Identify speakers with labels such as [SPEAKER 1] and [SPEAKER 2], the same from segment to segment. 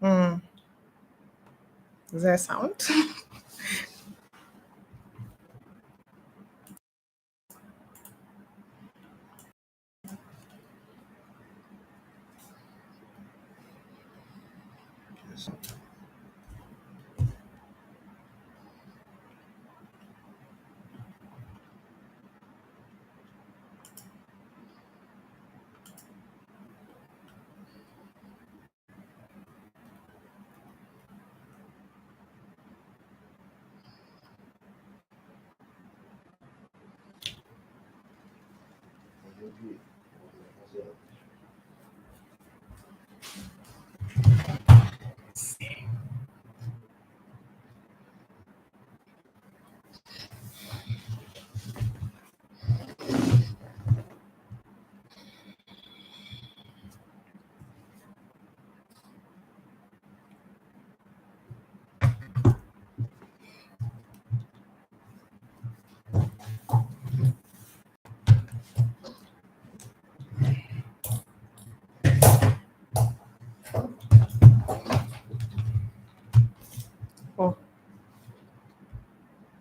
[SPEAKER 1] Mm. Is there a sound?
[SPEAKER 2] Yes.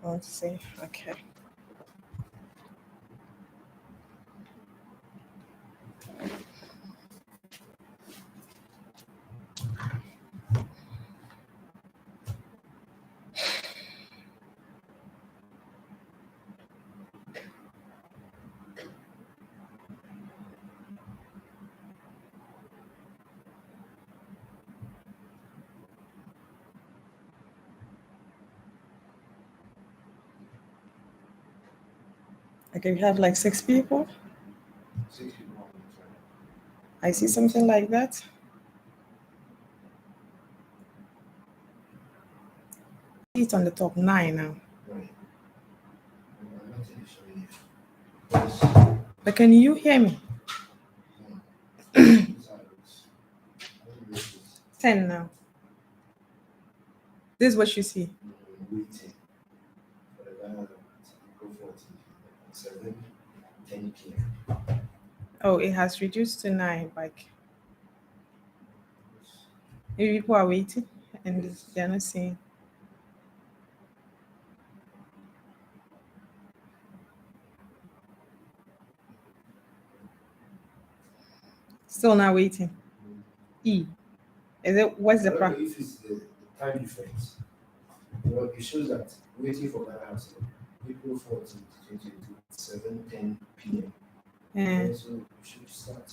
[SPEAKER 1] Oh, let's see. Okay. Okay, we have like 6 people.
[SPEAKER 2] 6 people on the track.
[SPEAKER 1] I see something like that. It's on the top 9 now.
[SPEAKER 2] Right. I'm not really sure yet.
[SPEAKER 1] But can you hear me?
[SPEAKER 2] These are those. I don't know if it's
[SPEAKER 1] 10 now. This is what you see.
[SPEAKER 2] waiting for the guy that go 40 at 7, 10 p.m.
[SPEAKER 1] Oh, it has reduced to 9. Like, maybe people are waiting and they're not seeing. Still not waiting. E. Is it, what's
[SPEAKER 2] I
[SPEAKER 1] the
[SPEAKER 2] don't know
[SPEAKER 1] problem?
[SPEAKER 2] if it's the time difference. Well, it shows that waiting for Ghana has April 14th, 2022, 7:10 p.m.
[SPEAKER 1] Yeah.
[SPEAKER 2] So we should start.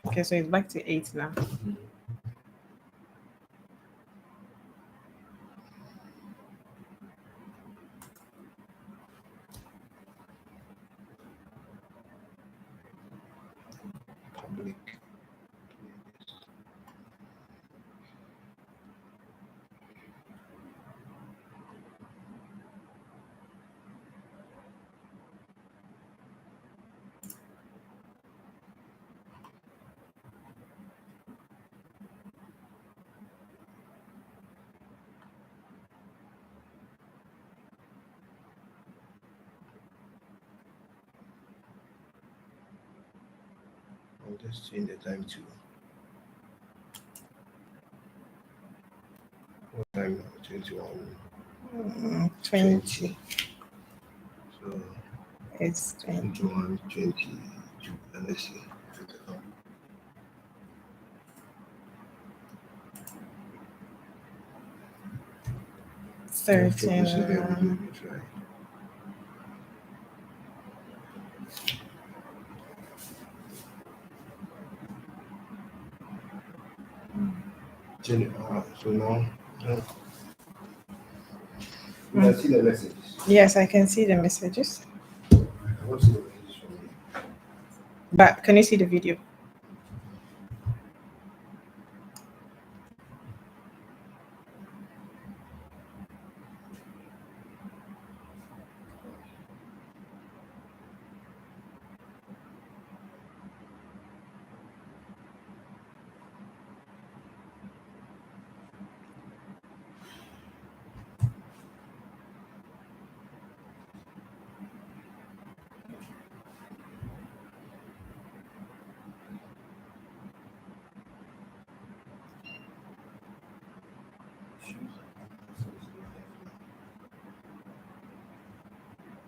[SPEAKER 1] Okay, so it's back to 8 now.
[SPEAKER 2] Public. I'll just change the time to what time now? 21.
[SPEAKER 1] 20.
[SPEAKER 2] So
[SPEAKER 1] It's 20.
[SPEAKER 2] 21, 22. And let's see.
[SPEAKER 1] 13.
[SPEAKER 2] Right. So now, you can see the messages.
[SPEAKER 1] Yes, I can see the messages.
[SPEAKER 2] I want to see the messages from you.
[SPEAKER 1] But can you see the video?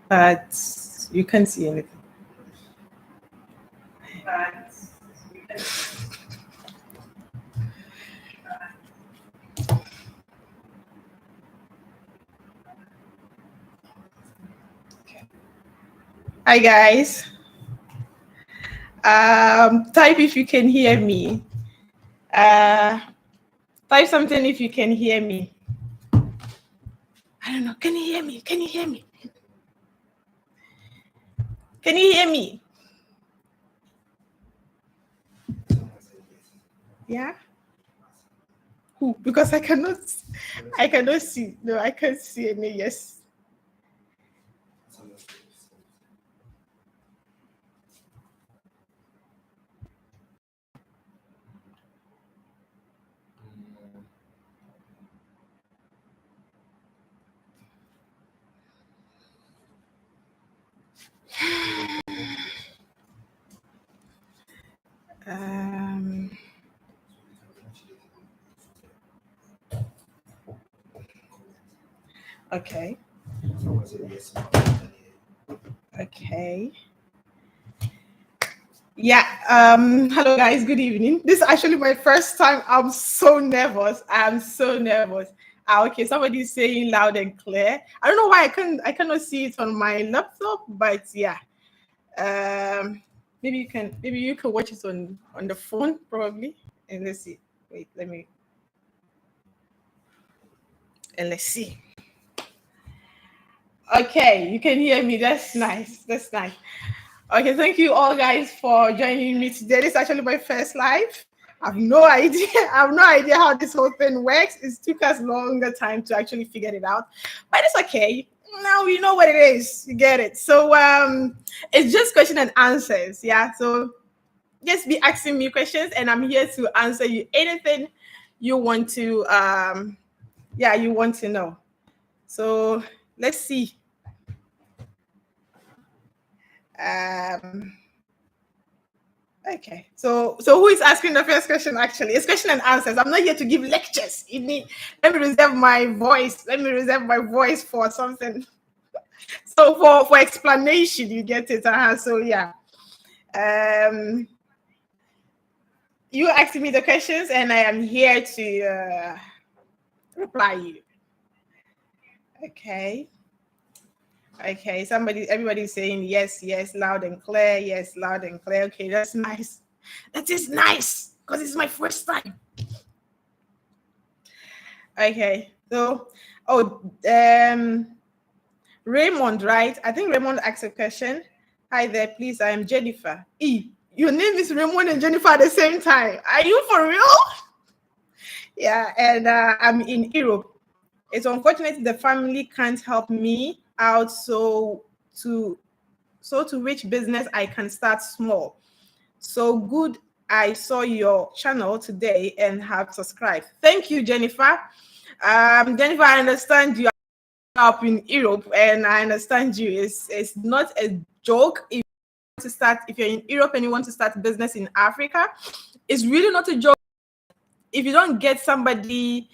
[SPEAKER 1] But you can't see anything. Hi guys. Type if you can hear me. Type something if you can hear me. I don't know. Can you hear me? Can you hear me? Can you hear me? Yeah. Who? Because I cannot see. No, I can't see any. Yes. Okay. Okay. Yeah. Hello guys. Good evening. This is actually my first time. I'm so nervous. I'm so nervous. Okay. Somebody's saying loud and clear. I don't know why I cannot see it on my laptop, but yeah. Maybe you can watch it on the phone probably. And let's see. Wait, let's see. Okay, you can hear me. That's nice. That's nice. Okay, thank you all guys for joining me today. This is actually my first live. I have no idea. I have no idea how this whole thing works. It took us longer time to actually figure it out, but it's okay. Now we know what it is. You get it. So it's just question and answers. Yeah. So just be asking me questions, and I'm here to answer you anything you want to. You want to know. So let's see. Okay, so who is asking the first question? Actually, it's question and answers. I'm not here to give lectures. Let me reserve my voice. Let me reserve my voice for something. So for explanation, you get it. So yeah, you asking me the questions, and I am here to reply you. Okay. Okay, everybody's saying yes, loud and clear. Yes, loud and clear. Okay, that's nice. That is nice because it's my first time. Okay, so Raymond, right? I think Raymond asked a question. Hi there, please. I am Jennifer. Your name is Raymond and Jennifer at the same time. Are you for real? Yeah, and I'm in Europe. It's unfortunate the family can't help me out, so to reach business I can start small. So good I saw your channel today and have subscribed. Thank you, Jennifer. Jennifer, I understand you are up in Europe, and I understand you. It's not a joke. If you're in Europe and you want to start a business in Africa, it's really not a joke. If you don't get somebody,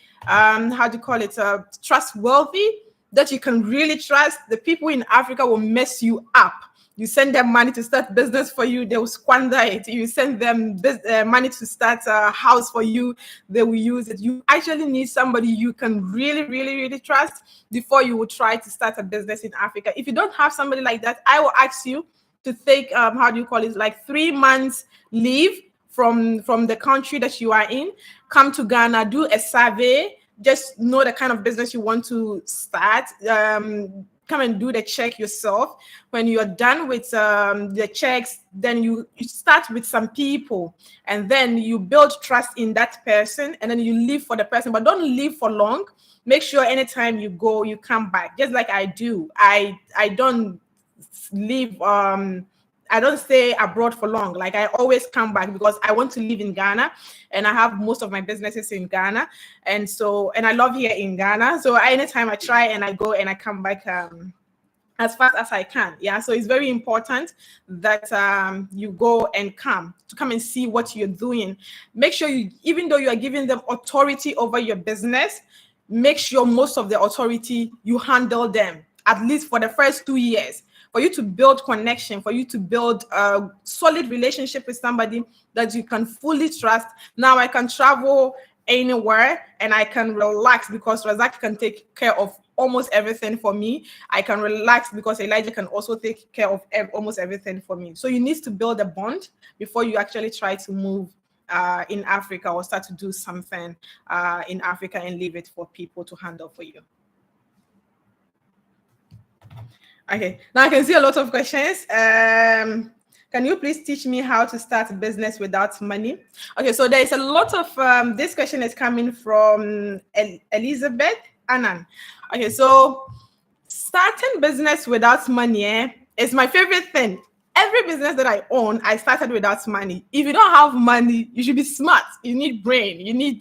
[SPEAKER 1] trustworthy, that you can really trust, the people in Africa will mess you up. You send them money to start business for you, they will squander it. You send them money to start a house for you, they will use it. You actually need somebody you can really, really, really trust before you will try to start a business in Africa. If you don't have somebody like that, I will ask you to take like 3 months leave from the country that you are in, come to Ghana, do a survey, just know the kind of business you want to start. Come and do the check yourself. When you're done with the checks, then you start with some people, and then you build trust in that person, and then you leave for the person, but don't leave for long. Make sure anytime you go, you come back, just like I do. I don't leave. I don't stay abroad for long. Like, I always come back because I want to live in Ghana, and I have most of my businesses in Ghana. And I love here in Ghana. So anytime I try and I go and I come back as fast as I can. Yeah. So it's very important that you go and come and see what you're doing. Make sure even though you are giving them authority over your business, make sure most of the authority, you handle them, at least for the first 2 years, for you to build connection, for you to build a solid relationship with somebody that you can fully trust. Now I can travel anywhere and I can relax because Razak can take care of almost everything for me. I can relax because Elijah can also take care of almost everything for me. So you need to build a bond before you actually try to move in Africa or start to do something in Africa and leave it for people to handle for you. Okay, now I can see a lot of questions. Can you please teach me how to start a business without money? Okay, so there is a lot of, this question is coming from Elizabeth Annan. Okay, so starting business without money is my favorite thing. Every business that I own, I started without money. If you don't have money, you should be smart. You need brain. You need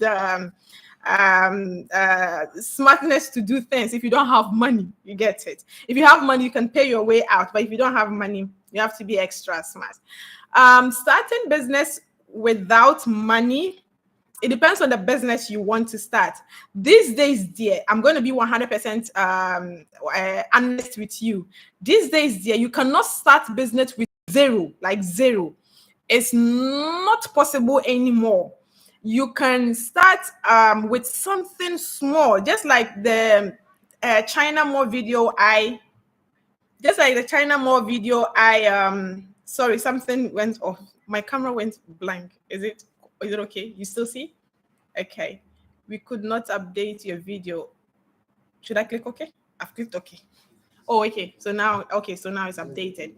[SPEAKER 1] smartness to do things. If you don't have money, you get it. If you have money, you can pay your way out. But if you don't have money, you have to be extra smart. Starting business without money, it depends on the business you want to start. These days, dear, I'm going to be 100% honest with you. These days, dear, you cannot start business with zero, like zero. It's not possible anymore. You can start with something small, just like the China More video sorry, something went off. My camera went blank. Is it okay? You still see? Okay. We could not update your video. Should I click okay? I've clicked okay. Oh, okay. So now it's updated.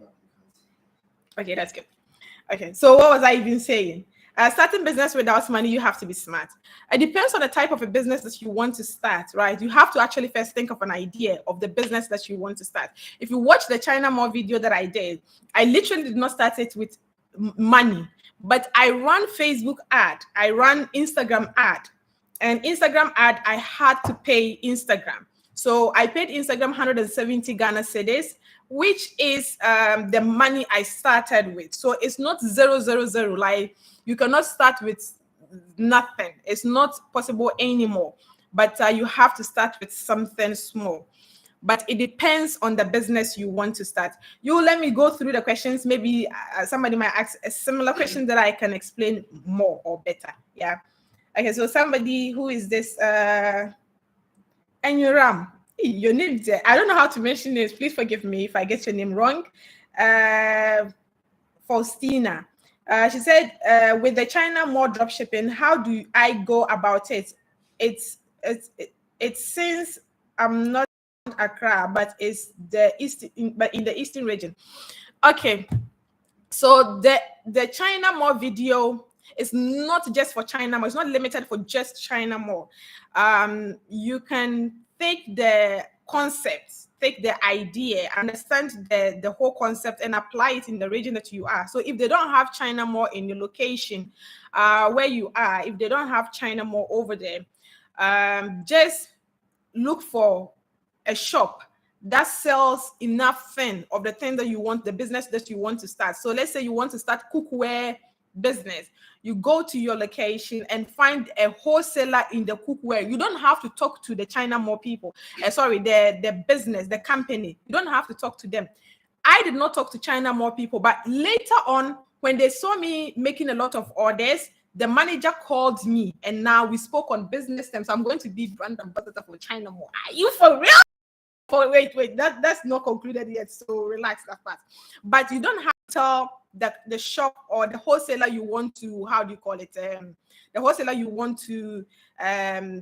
[SPEAKER 1] Okay, that's good. Okay, so what was I even saying? Starting business without money, you have to be smart. It depends on the type of a business that you want to start, right? You have to actually first think of an idea of the business that you want to start. If you watch the China More video that I did, I literally did not start it with money, but I ran Facebook ad, I ran Instagram ad, and Instagram ad, I had to pay Instagram. So I paid Instagram 170 Ghana cedis, which is the money I started with. So it's not 000. Like, you cannot start with nothing. It's not possible anymore. But you have to start with something small. But it depends on the business you want to start. You let me go through the questions. Maybe somebody might ask a similar question that I can explain more or better. Yeah. Okay, so somebody, who is this? Enuram, your name there. I don't know how to mention this. Please forgive me if I get your name wrong. Faustina. She said, with the China More dropshipping, how do I go about it? It's since I'm not Accra, but it's the but in the eastern region. Okay, so the China More video is not just for China More. It's not limited for just China More. You can take the concept, take the idea, understand the whole concept, and apply it in the region that you are. So if they don't have China More in your location where you are, if they don't have China More over there, just look for a shop that sells enough of the thing that you want, the business that you want to start. So let's say you want to start cookware business. You go to your location and find a wholesaler in the cookware. You don't have to talk to the China More people. The business, the company. You don't have to talk to them. I did not talk to China More people, but later on, when they saw me making a lot of orders, the manager called me, and now we spoke on business terms. I'm going to be brand ambassador for China More. Are you for real? Wait, that's not concluded yet, so relax that part. But you don't have to tell the shop or the wholesaler you want to, how do you call it, the wholesaler you want to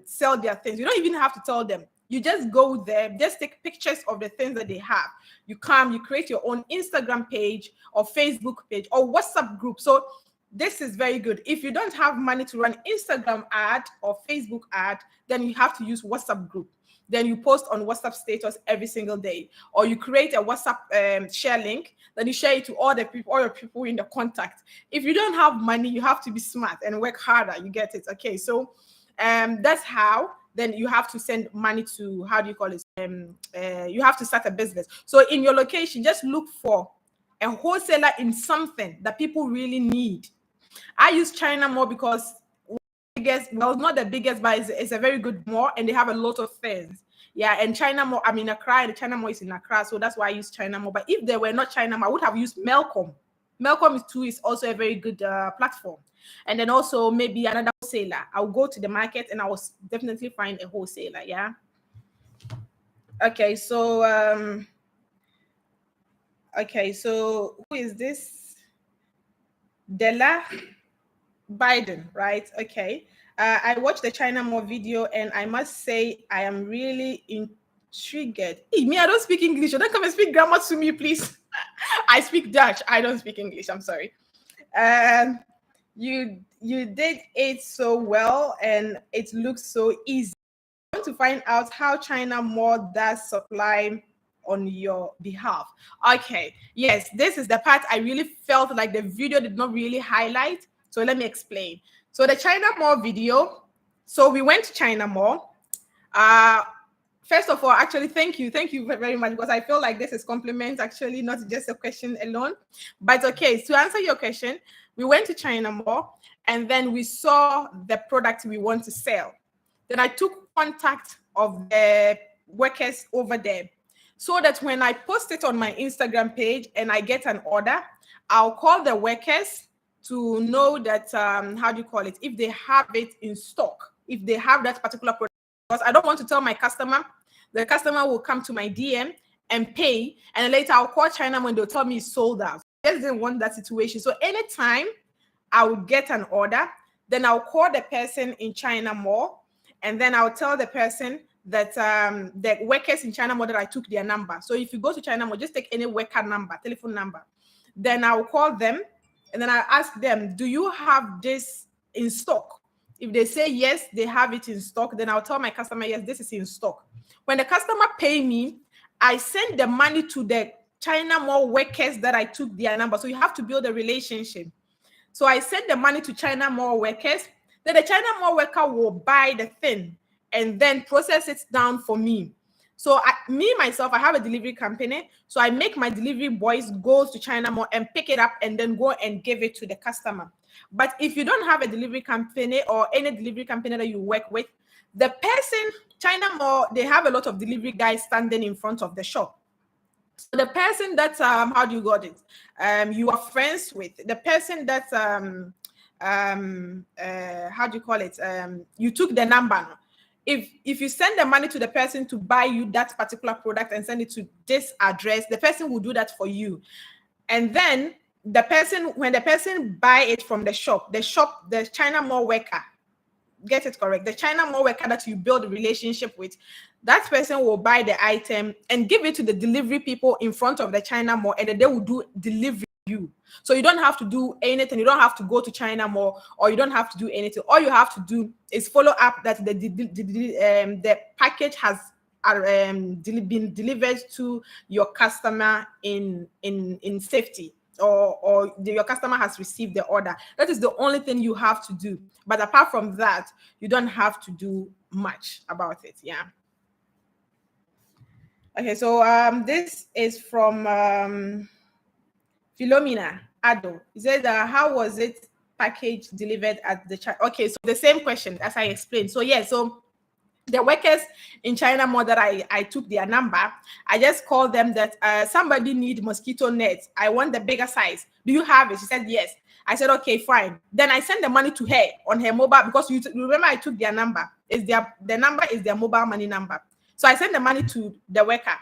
[SPEAKER 1] sell their things. You don't even have to tell them. You just go there, just take pictures of the things that they have. You come, you create your own Instagram page or Facebook page or WhatsApp group. So this is very good. If you don't have money to run Instagram ad or Facebook ad, then you have to use WhatsApp group. Then you post on WhatsApp status every single day, or you create a WhatsApp share link. Then you share it to all your people in the contact. If you don't have money, you have to be smart and work harder. You get it? Okay, so that's how. Then you have to send money to, how do you call it? You have to start a business. So in your location, just look for a wholesaler in something that people really need. I use China More because biggest, well, not the biggest, but it's a very good mall, and they have a lot of things. Yeah, and China Mall, I'm in Accra, and China Mall is in Accra, so that's why I use China Mall. But if they were not China Mall, I would have used Melcom. Melcom too is also a very good platform. And then also maybe another wholesaler. I'll go to the market and I will definitely find a wholesaler. Yeah. Okay, so who is this? Della Biden, right? Okay. I watched the China Mall video and I must say I am really intrigued. Hey, me, I don't speak English. Don't come and speak grammar to me, please. I speak Dutch. I don't speak English. I'm sorry. You did it so well and it looks so easy. I want to find out how China Mall does supply on your behalf. Okay, yes, this is the part I really felt like the video did not really highlight. So let me explain. So the China Mall video. So we went to China Mall. First of all, actually, thank you very much, because I feel like this is compliment, actually, not just a question alone. But okay, to answer your question, we went to China Mall and then we saw the product we want to sell. Then I took contact of the workers over there, so that when I post it on my Instagram page and I get an order, I'll call the workers to know that, how do you call it, if they have it in stock, if they have that particular product. Because I don't want to tell my customer, the customer will come to my DM and pay, and later I'll call China when they'll tell me it's sold out. I just didn't want that situation. So anytime I would get an order, then I'll call the person in China Mall, and then I'll tell the person that the workers in China Mall that I took their number. So if you go to China Mall, just take any worker number, telephone number. Then I'll call them, and then I ask them, do you have this in stock? If they say yes, they have it in stock, then I'll tell my customer, yes, this is in stock. When the customer pay me, I send the money to the China Mall workers that I took their number. So you have to build a relationship. So I send the money to China Mall workers. Then the China Mall worker will buy the thing and then process it down for me. So myself, I have a delivery company. So I make my delivery boys go to China Mall and pick it up and then go and give it to the customer. But if you don't have a delivery company or any delivery company that you work with, the person, China Mall, they have a lot of delivery guys standing in front of the shop. So the person that how do you got it? You are friends with the person that how do you call it? You took the number. If you send the money to the person to buy you that particular product and send it to this address, the person will do that for you. And then the person, when the person buy it from the shop, the China Mall worker, get it correct, the China Mall worker that you build a relationship with, that person will buy the item and give it to the delivery people in front of the China Mall, and then they will do delivery you. So you don't have to do anything. You don't have to go to China Mall, or you don't have to do anything. All you have to do is follow up that the package has been delivered to your customer in safety, or your customer has received the order. That is the only thing you have to do. But apart from that, you don't have to do much about it. Yeah. Okay, so this is from Philomena Ado. He said, how was it package delivered at the China? Okay, so the same question as I explained. So yeah, so the workers in China Mall that I took their number, I just called them that somebody need mosquito nets. I want the bigger size. Do you have it? She said yes. I said okay, fine. Then I sent the money to her on her mobile, because you remember I took their number. The number is their mobile money number. So I sent the money to the worker.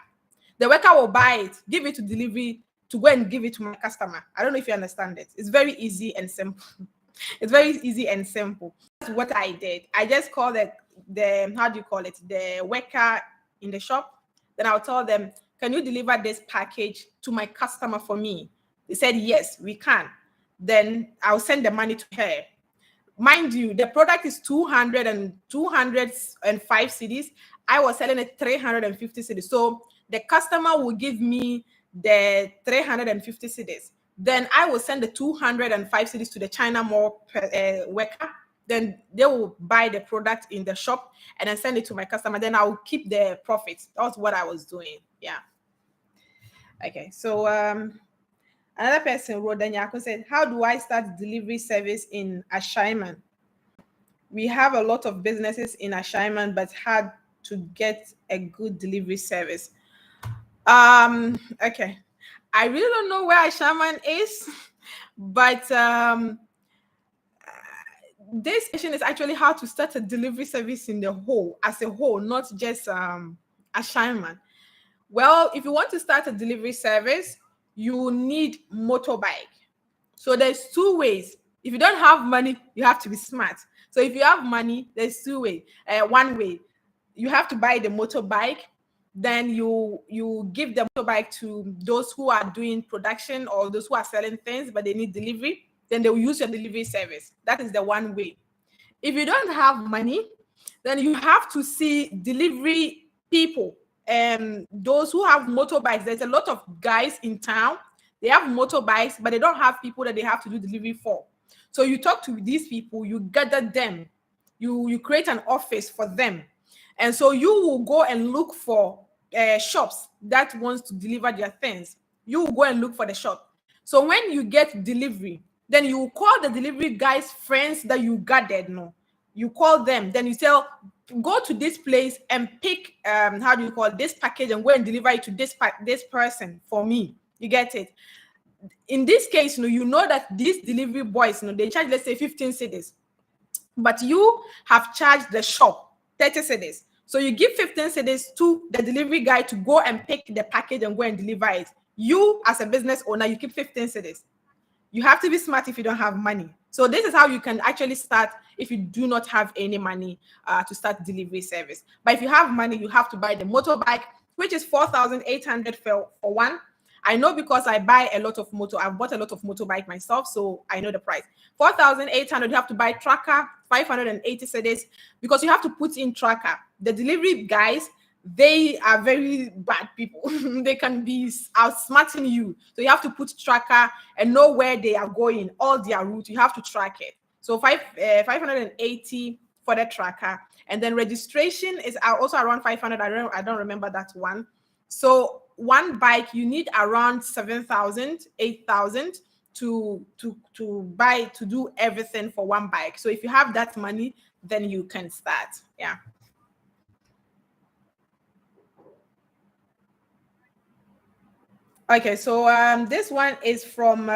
[SPEAKER 1] The worker will buy it, give it to delivery, to go and give it to my customer. I don't know if you understand it. It's very easy and simple. It's very easy and simple. That's what I did. I just called the how do you call it, the worker in the shop. Then I'll tell them, can you deliver this package to my customer for me? They said yes, we can. Then I'll send the money to her. Mind you, the product is 205 cedis. I was selling it 350 cedis. So the customer will give me the 350 cedis. Then I will send the 205 cedis to the China Mall worker. Then they will buy the product in the shop and then send it to my customer. Then I will keep the profits. That's what I was doing. Yeah. Okay. So another person wrote, Danyako said, how do I start delivery service in Ashaiman? We have a lot of businesses in Ashaiman, but hard to get a good delivery service. Okay. I really don't know where Ashaiman is, but this question is actually how to start a delivery service in the whole, as a whole, not just Ashaiman. Well, if you want to start a delivery service, you need motorbike. So there's two ways. If you don't have money, you have to be smart. So if you have money, there's two ways. One way, you have to buy the motorbike. Then you give the motorbike to those who are doing production or those who are selling things, but they need delivery. Then they will use your delivery service. That is the one way. If you don't have money, then you have to see delivery people and those who have motorbikes. There's a lot of guys in town. They have motorbikes, but they don't have people that they have to do delivery for. So you talk to these people, you gather them, you create an office for them, and so you will go and look for shops that wants to deliver their things. You will go and look for the shop. So when you get delivery, then you will call the delivery guys' friends that you gathered. No, you call them. Then you tell, go to this place and pick how do you call this package and go and deliver it to this person for me. You get it? In this case, you know that these delivery boys, they charge, let's say, 15 cedis, but you have charged the shop 30 cedis. So you give 15 cedis to the delivery guy to go and pick the package and go and deliver it. You, as a business owner, you keep 15 cedis. You have to be smart if you don't have money. So this is how you can actually start if you do not have any money to start delivery service. But if you have money, you have to buy the motorbike, which is 4,800 for one. I know because I buy a lot of I've bought a lot of motorbike myself, so I know the price. 4,800, you have to buy tracker, 580 cedis, because you have to put in tracker. The delivery guys, they are very bad people. They can be outsmarting you. So you have to put tracker and know where they are going, all their route. You have to track it. So 580 for the tracker. And then registration is also around 500. I don't remember that one. So one bike, you need around 7,000, 8,000 to buy, to do everything for one bike. So if you have that money, then you can start. Yeah. Okay, so this one is from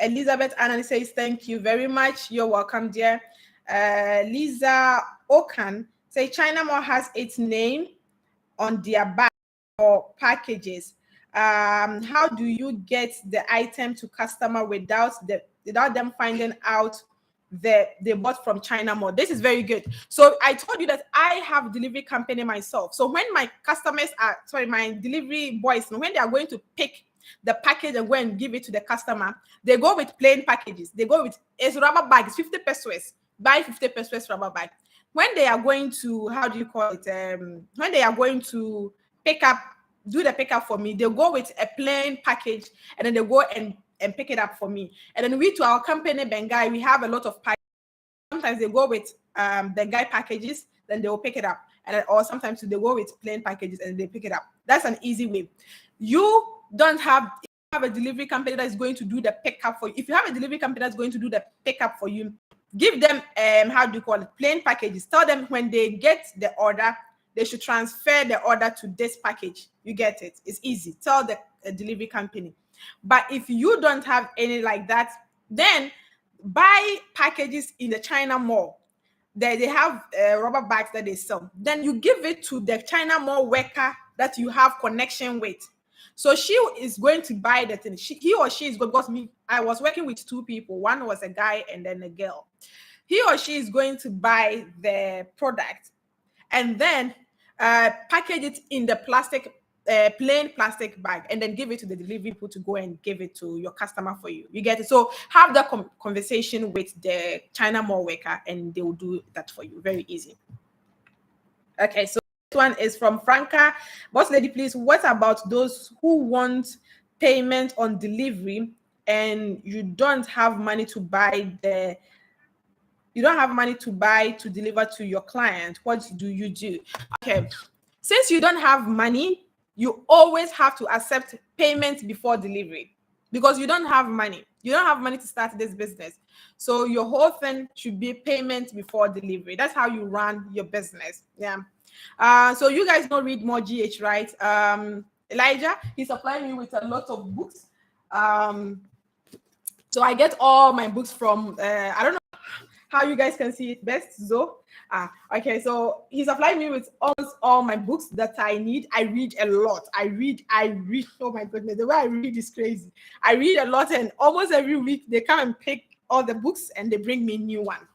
[SPEAKER 1] Elizabeth Annan. Says, thank you very much. You're welcome, dear. Lisa Okan say China Mall has its name on their bag or packages. How do you get the item to customer without them finding out that they bought from China Mall? This is very good. So I told you that I have delivery company myself. So when my my delivery boys, when they are going to pick the package and go and give it to the customer, they go with plain packages. They go with rubber bags, 50 pesos. Buy 50 pesos rubber bag. When they are going to, how do you call it? When they are going to do the pickup for me, they go with a plain package and then they go and pick it up for me. And then we, to our company, Bengai, we have a lot of packages. Sometimes they go with the guy packages, then they will pick it up. Or sometimes they go with plain packages and they pick it up. That's an easy way. You don't have a delivery company that is going to do the pickup for you. If you have a delivery company that's going to do the pickup for you, give them how do you call it, plain packages. Tell them when they get the order, they should transfer the order to this package. You get it? It's easy. Tell the delivery company. But if you don't have any like that, then buy packages in the China Mall. They have rubber bags that they sell. Then you give it to the China Mall worker that you have connection with. So she is going to buy the thing. He or she is going, because I was working with two people. One was a guy and then a girl. He or she is going to buy the product and then package it in the plain plastic bag and then give it to the delivery people to go and give it to your customer for you. You get it? So have that conversation with the China Mall worker and they will do that for you. Very easy. Okay, so this one is from Franca. Boss lady, please, what about those who want payment on delivery and you don't have money to buy to deliver to your client? What do you do? Okay, since you don't have money, you always have to accept payment before delivery. because you don't have money. You don't have money to start this business. So your whole thing should be payment before delivery. That's how you run your business. Yeah. So you guys don't read more GH, right? Elijah, he's supplying me with a lot of books. So I get all my books from, I don't know how you guys can see it best. So, okay. So he's supplying me with almost all my books that I need. I read a lot. I read. Oh my goodness, the way I read is crazy. I read a lot, and almost every week they come and pick all the books and they bring me new one.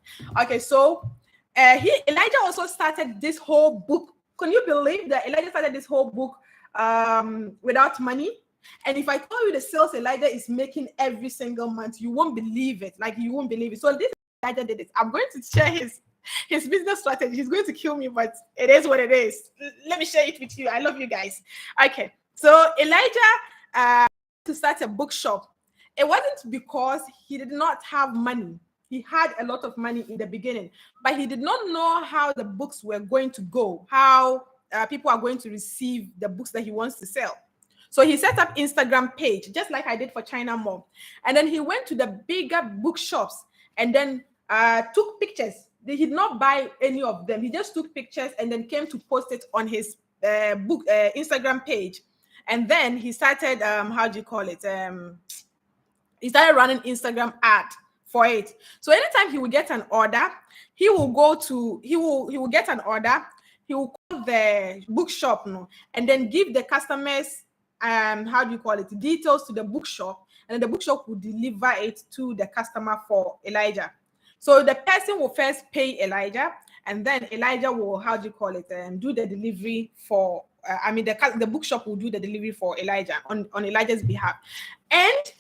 [SPEAKER 1] Okay. So, Elijah also started this whole book. Can you believe that Elijah started this whole book without money? And if I tell you the sales Elijah is making every single month, you won't believe it. Like, you won't believe it. So this Elijah did it. I'm going to share his business strategy. He's going to kill me, but it is what it is. Let me share it with you. I love you guys. Okay. So Elijah to start a bookshop. It wasn't because he did not have money. He had a lot of money in the beginning, but he did not know how the books were going to go, how people are going to receive the books that he wants to sell. So he set up Instagram page, just like I did for China Mall. And then he went to the bigger bookshops and then took pictures. He did not buy any of them. He just took pictures and then came to post it on his Instagram page. And then he started, how do you call it? He started running Instagram ad for it. So anytime he will get an order, he will get an order. He will call the bookshop, and then give the customers how do you call it, details to the bookshop, and the bookshop will deliver it to the customer for Elijah. So the person will first pay Elijah, and then Elijah will, how do you call it, do the delivery for the bookshop will do the delivery for Elijah on Elijah's behalf. And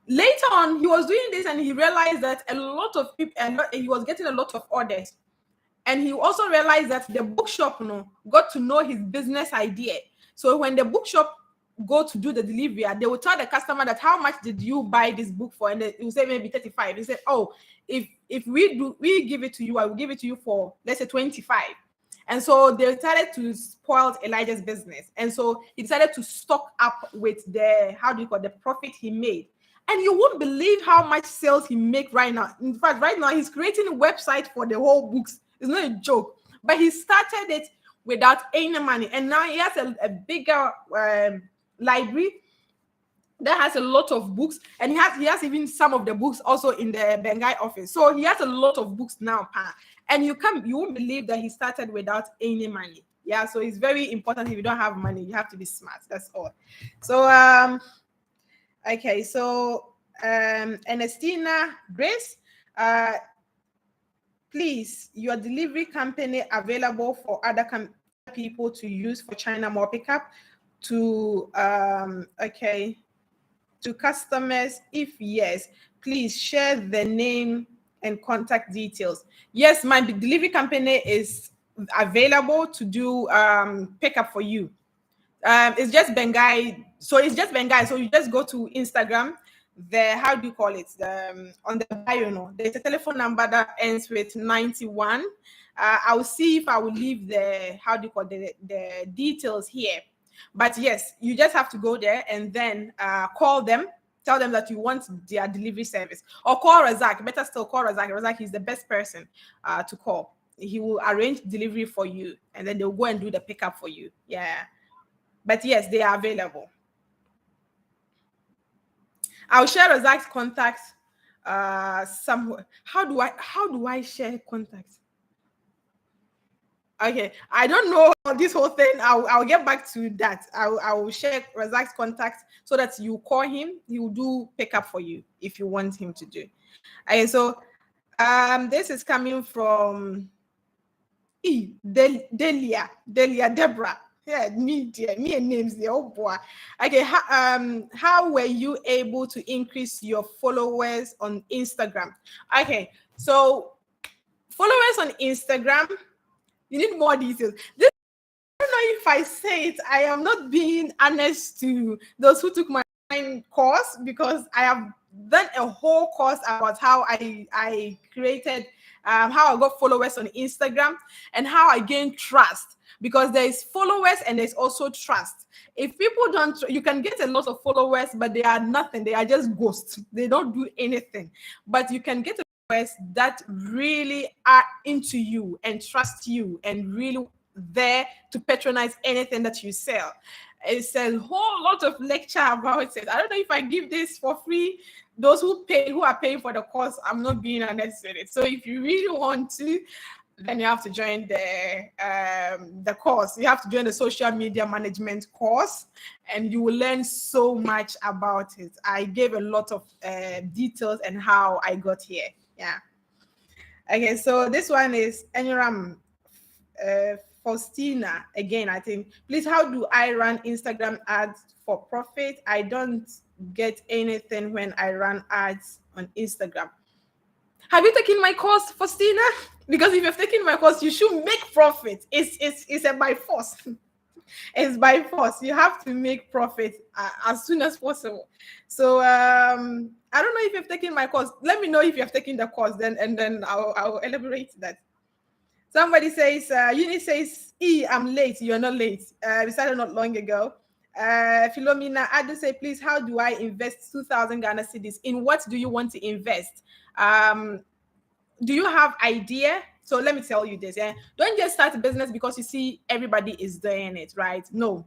[SPEAKER 1] later on, he was doing this and he realized that a lot of people, he was getting a lot of orders. And he also realized that the bookshop got to know his business idea. So when the bookshop go to do the delivery, they will tell the customer that how much did you buy this book for, and they will say maybe 35. He said, oh, if we give it to you, I will give it to you for, let's say, 25. And so they decided to spoil Elijah's business, and so he decided to stock up with the, how do you call it, the profit he made. And you won't believe how much sales he make right now. In fact, right now he's creating a website for the whole books. It's not a joke, but he started it without any money, and now he has a bigger library that has a lot of books, and he has even some of the books also in the Bengai office. So he has a lot of books now, and you won't believe that he started without any money. Yeah, so it's very important. If you don't have money, you have to be smart. That's all. So okay, so Ernestina Grace, please, your delivery company available for other people to use for China Mall pickup to to customers? If yes, please share the name and contact details. Yes, my delivery company is available to do pickup for you. It's just Bengai. So it's just Bengai. So you just go to Instagram. How do you call it? On the bio, there's a telephone number that ends with 91. I'll see if I will leave the, how do you call it, the details here. But yes, you just have to go there and then call them, tell them that you want their delivery service, or call Razak. Better still, call Razak. Razak is the best person to call. He will arrange delivery for you, and then they'll go and do the pickup for you. Yeah, but yes, they are available. I'll share Razak's contacts somewhere. How do I share contacts? Okay, I don't know this whole thing. I'll get back to that. I will share Razak's contacts so that you call him. He will do pickup for you if you want him to do. Okay, so this is coming from Delia Deborah. Yeah, me and names there. Oh boy. Okay, how were you able to increase your followers on Instagram? Okay, so followers on Instagram, you need more details. This, I don't know if I say it, I am not being honest to those who took my course, because I have done a whole course about how I created, how I got followers on Instagram and how I gained trust. because there is followers and there's also trust. If people don't, you can get a lot of followers, but they are nothing. They are just ghosts. They don't do anything. But you can get followers that really are into you and trust you and really there to patronize anything that you sell. It's a whole lot of lecture about it. I don't know if I give this for free. Those who are paying for the course, I'm not being honest with it. So if you really want to, then you have to join the course. You have to join the social media management course, and you will learn so much about it. I gave a lot of details and how I got here. Yeah. Okay, so this one is Enram Faustina again. I think, please, how do I run Instagram ads for profit? I don't get anything when I run ads on Instagram. Have you taken my course, Faustina? Because if you've taken my course, you should make profit. It's a by force. It's by force. You have to make profit as soon as possible. So I don't know if you've taken my course. Let me know if you have taken the course, then I'll elaborate that. Somebody says, Uni says, I'm late. You're not late. We started not long ago. Philomena, I do say, please, how do I invest 2,000 Ghana cedis? In what do you want to invest? Do you have idea? So let me tell you this. Don't just start a business because you see everybody is doing it, right? No.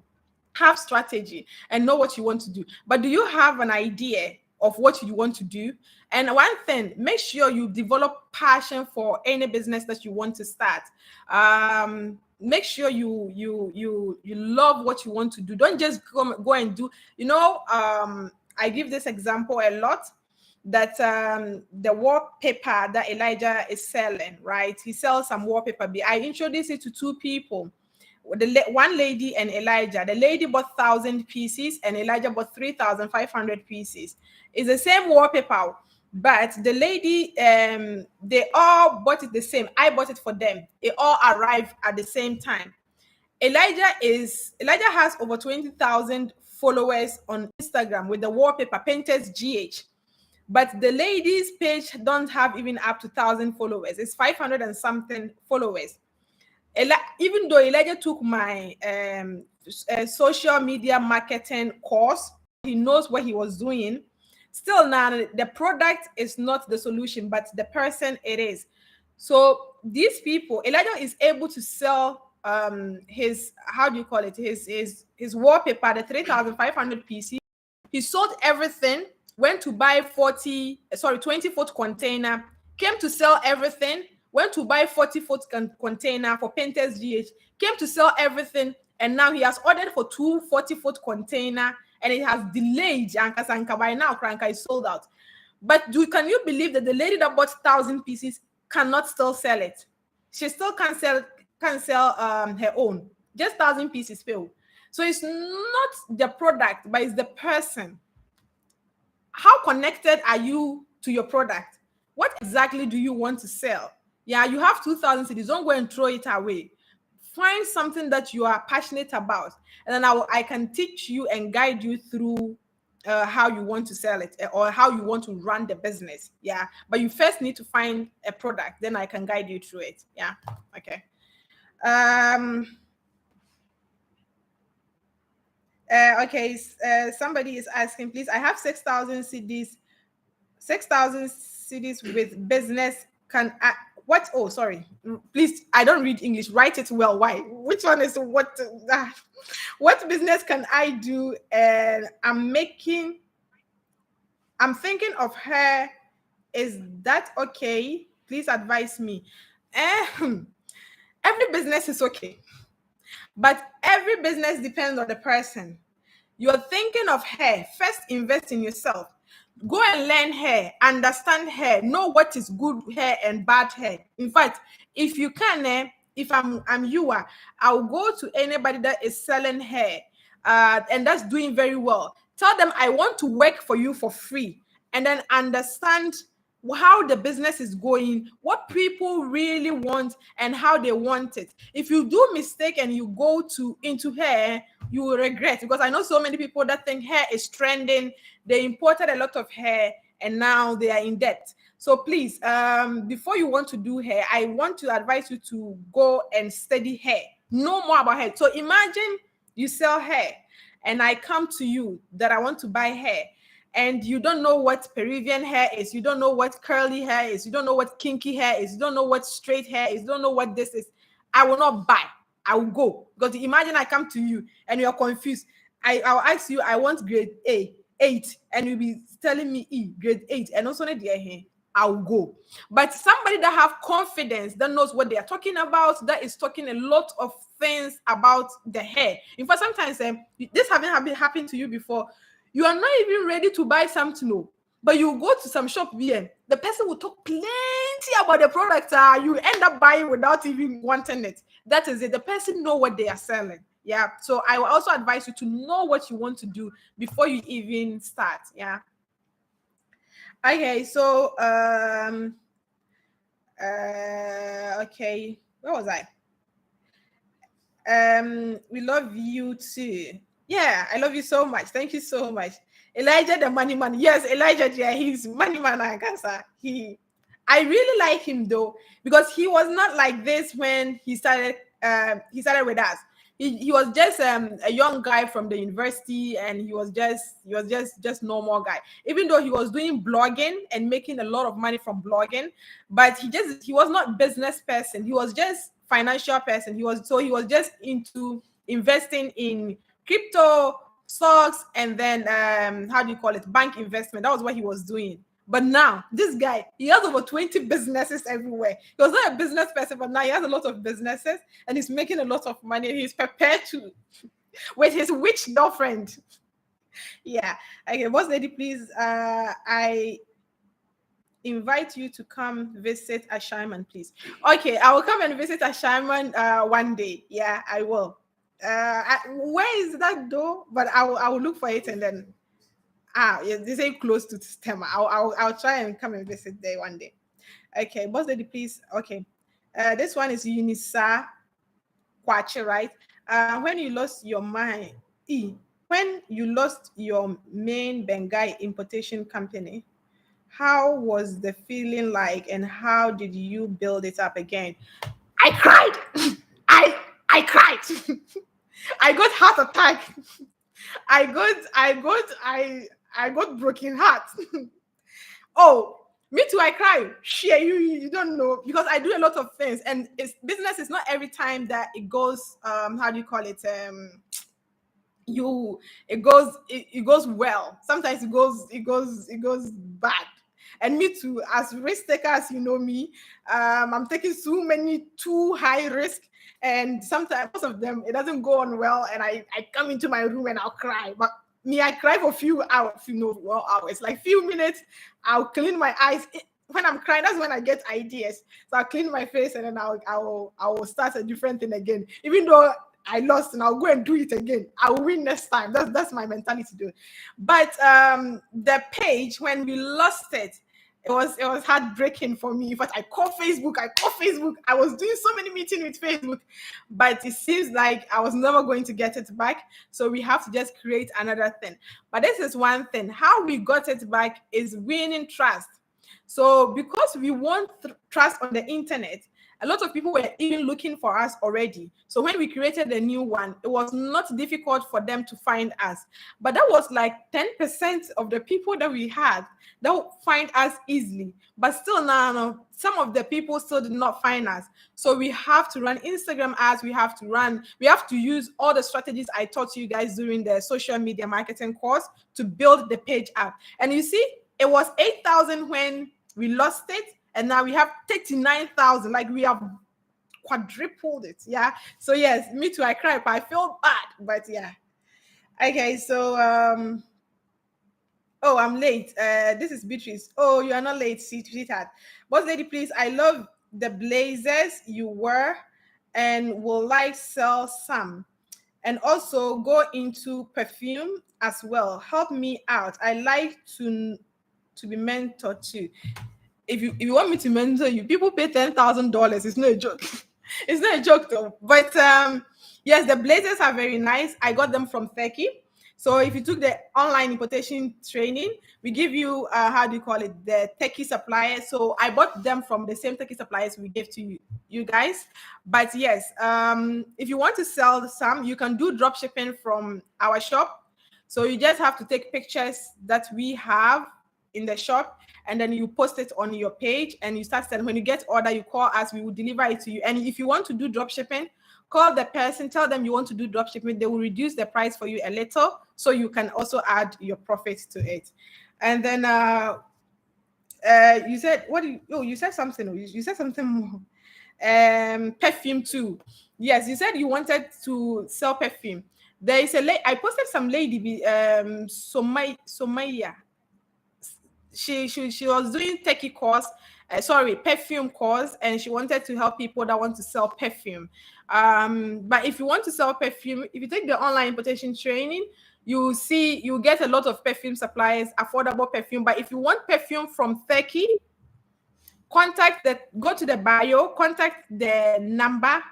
[SPEAKER 1] Have strategy and know what you want to do. But do you have an idea of what you want to do? And one thing, make sure you develop passion for any business that you want to start. Make sure you love what you want to do. Don't just go and do. I give this example a lot, that the wallpaper that Elijah is selling, right? He sells some wallpaper. I introduced it to two people. One lady and Elijah. The lady bought 1,000 pieces and Elijah bought 3,500 pieces. It's the same wallpaper, but the lady, they all bought it the same. I bought it for them. It all arrived at the same time. Elijah has over 20,000 followers on Instagram with the wallpaper Painters GH. But the ladies' page don't have even up to 1,000 followers. It's 500 and something followers. Even though Elijah took my social media marketing course, he knows what he was doing. Still now, the product is not the solution, but the person it is. So these people, Elijah is able to sell his, how do you call it? His wallpaper, the 3,500 pieces. He sold everything, went to buy 20-foot container, came to sell everything, went to buy 40-foot container for Painters GH, came to sell everything, and now he has ordered for 2 40-foot container, and it has delayed. Anka by now, Kranka is sold out. But can you believe that the lady that bought 1,000 pieces cannot still sell it? She still can't sell her own. Just 1,000 pieces fail. So it's not the product, but it's the person. How connected are you to your product? What exactly do you want to sell? Yeah, you have 2,000 cedis. Don't go and throw it away. Find something that you are passionate about, and then I can teach you and guide you through how you want to sell it or how you want to run the business. Yeah, but you first need to find a product. Then I can guide you through it. Yeah, okay. Somebody is asking, please, I have 6,000 cedis. 6,000 cedis with business. What? Oh, sorry. Please, I don't read English. Write it well. Why? Which one is what? What business can I do? And I'm thinking of her. Is that okay? Please advise me. Every business is okay, but every business depends on the person. You're thinking of her. First, invest in yourself. Go and learn hair, understand hair, know what is good hair and bad hair. In fact, if you can, if I'm I'll go to anybody that is selling hair and that's doing very well. Tell them I want to work for you for free, and then understand how the business is going, what people really want, and how they want it. If you do mistake and you go into hair, you will regret, because I know so many people that think hair is trending. They imported a lot of hair and now they are in debt. So please, before you want to do hair, I want to advise you to go and study hair. Know more about hair. So imagine you sell hair and I come to you that I want to buy hair, and you don't know what Peruvian hair is, you don't know what curly hair is, you don't know what kinky hair is, you don't know what straight hair is, you don't know what this is, I will not buy. I will go. Because imagine I come to you and you're confused. I'll ask you, I want grade A, 8, and you'll be telling me E, grade 8, and also I'll go. But somebody that have confidence, that knows what they are talking about, that is talking a lot of things about the hair. In fact, sometimes this haven't happened to you before. You are not even ready to buy something, no, but you go to some shop here, the person will talk plenty about the product. You end up buying without even wanting it. That is it. The person know what they are selling. Yeah. So I will also advise you to know what you want to do before you even start. Yeah. Okay. So okay. Where was I? We love you too. Yeah, I love you so much. Thank you so much. Elijah the money man. Yes, Elijah, yeah, he's money man. I I really like him though, because he was not like this when he started with us. He was just a young guy from the university, and he was just normal guy. Even though he was doing blogging and making a lot of money from blogging, but he was not business person. He was just financial person. He was just into investing in crypto, stocks, and then how do you call it, bank investment. That was what he was doing. But now this guy, he has over 20 businesses everywhere. He was not a business person, but now he has a lot of businesses and he's making a lot of money. He's prepared to with his witch girlfriend. Yeah. Okay, boss lady, please. I invite you to come visit Ashaiman, please. Okay, I will come and visit Ashaiman one day. Yeah, I will. Where is that though? But I will look for it, and then yeah, they say close to Tema. I'll try and come and visit there one day. Okay, boss lady, please. Okay, this one is Unisa Kwache, right? When you lost your mind, when you lost your main Bengai importation company, how was the feeling like, and how did you build it up again? I cried. I cried. I got heart attack. I got broken heart. Oh, me too. I cry. Share you don't know, because I do a lot of things, and business is not every time that it goes. How do you call it? It goes well. Sometimes it goes bad. And me too, as risk taker, as you know me, I'm taking so many too high risk, and sometimes most of them it doesn't go on well, and I come into my room and I'll cry. But me, I cry for a few hours, hours, like few minutes. I'll clean my eyes. When I'm crying, that's when I get ideas. So I'll clean my face, and then I will start a different thing again. Even though I lost, and I'll go and do it again. I will win next time. That's my mentality to do. But the page, when we lost it, it was heartbreaking for me. In fact, I called Facebook. I was doing so many meetings with Facebook, but it seems like I was never going to get it back. So we have to just create another thing. But this is one thing. How we got it back is winning trust. So because we want trust on the internet, a lot of people were even looking for us already. So when we created a new one, it was not difficult for them to find us. But that was like 10% of the people that we had that would find us easily. But still now, some of the people still did not find us. So we have to run Instagram ads. We have to use all the strategies I taught you guys during the social media marketing course to build the page up. And you see, it was 8,000 when we lost it. And now we have 39,000. Like, we have quadrupled it. Yeah. So yes, me too. I cry, but I feel bad. But yeah. Okay. So oh, I'm late. This is Beatrice. Oh, you are not late, sweetheart. Boss lady, please. I love the blazers you wear, and will like sell some, and also go into perfume as well. Help me out. I like to be mentored too. If you want me to mentor you, people pay $10,000. It's not a joke. It's not a joke though. But yes, the blazers are very nice. I got them from Turkey. So if you took the online importation training, we give you how do you call it, the techie suppliers. So I bought them from the same techie suppliers we gave to you guys. But yes, if you want to sell some, you can do drop shipping from our shop. So you just have to take pictures that we have in the shop, and then you post it on your page and you start selling. When you get order, you call us, we will deliver it to you. And if you want to do drop shipping, call the person, tell them you want to do drop shipping. They will reduce the price for you a little, so you can also add your profit to it. And then you said what? You said something. You said something more. Perfume too. Yes, you said you wanted to sell perfume. There is I posted some lady, Somaya. She was doing techie course, perfume course, and she wanted to help people that want to sell perfume. But if you want to sell perfume, if you take the online importation training, you get a lot of perfume suppliers, affordable perfume. But if you want perfume from Turkey, go to the bio, contact the number,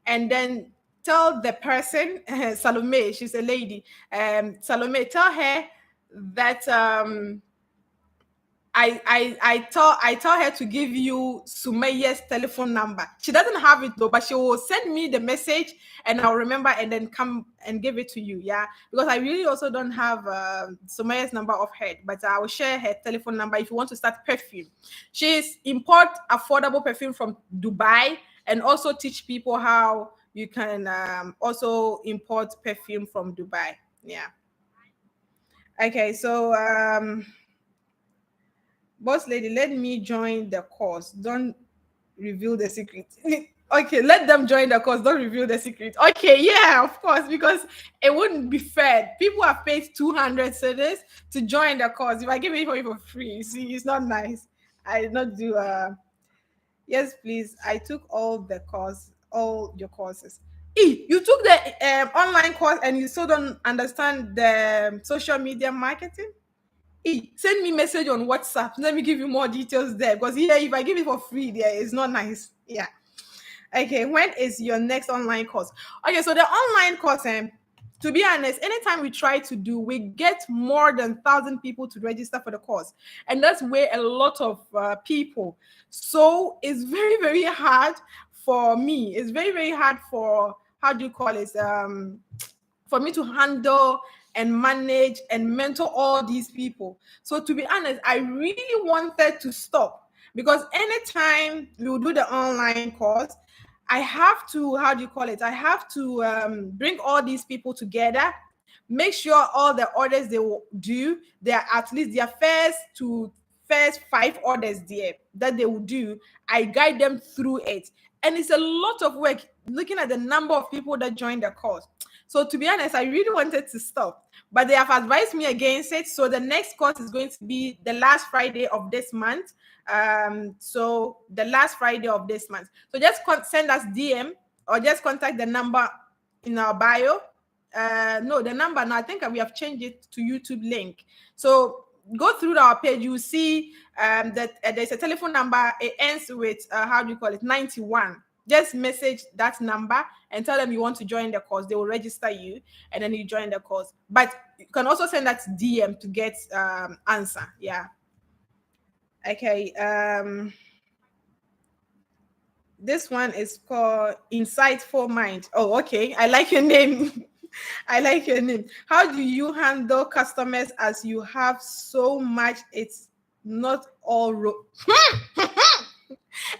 [SPEAKER 1] and then tell the person, Salome, she's a lady, Salome, tell her that I tell her to give you Sumaya's telephone number. She doesn't have it though, but she will send me the message and I'll remember and then come and give it to you. Yeah, because I really also don't have Sumaya's number off head, but I will share her telephone number if you want to start perfume. She's import affordable perfume from Dubai and also teach people how you can also import perfume from Dubai. Yeah. Okay, so boss lady, let me join the course. Don't reveal the secret. Okay, let them join the course. Don't reveal the secret. Okay, yeah, of course, because it wouldn't be fair. People have paid 200 cedis to join the course. If I give it for free, you see, it's not nice. I did not do yes, please. I took all your courses. You took the online course and you still don't understand the social media marketing? Send me message on WhatsApp. Let me give you more details there, because here, if I give it for free, there it's not nice. Yeah. Okay. When is your next online course? Okay. So the online course, to be honest, anytime we try to do, we get more than 1,000 people to register for the course, and that's where a lot of people. So it's very, very hard for me. It's very, very hard for, how do you call it? For me to handle and manage and mentor all these people. So to be honest, I really wanted to stop, because anytime we will do the online course, I have to, how do you call it? I have to bring all these people together, make sure all the orders they will do, they are at least their first 5 orders there that they will do. I guide them through it. And it's a lot of work looking at the number of people that join the course. So to be honest, I really wanted to stop, but they have advised me against it. So the next course is going to be the last Friday of this month. So the last Friday of this month. So just send us DM or just contact the number in our bio. No, the number now, I think we have changed it to YouTube link. So go through our page, you see that there's a telephone number. It ends with how do you call it, 91. Just message that number and tell them you want to join the course. They will register you and then you join the course. But you can also send that DM to get answer. Yeah. Okay. This one is called Insightful Mind. Oh, okay. I like your name. I like your name. How do you handle customers as you have so much? It's not all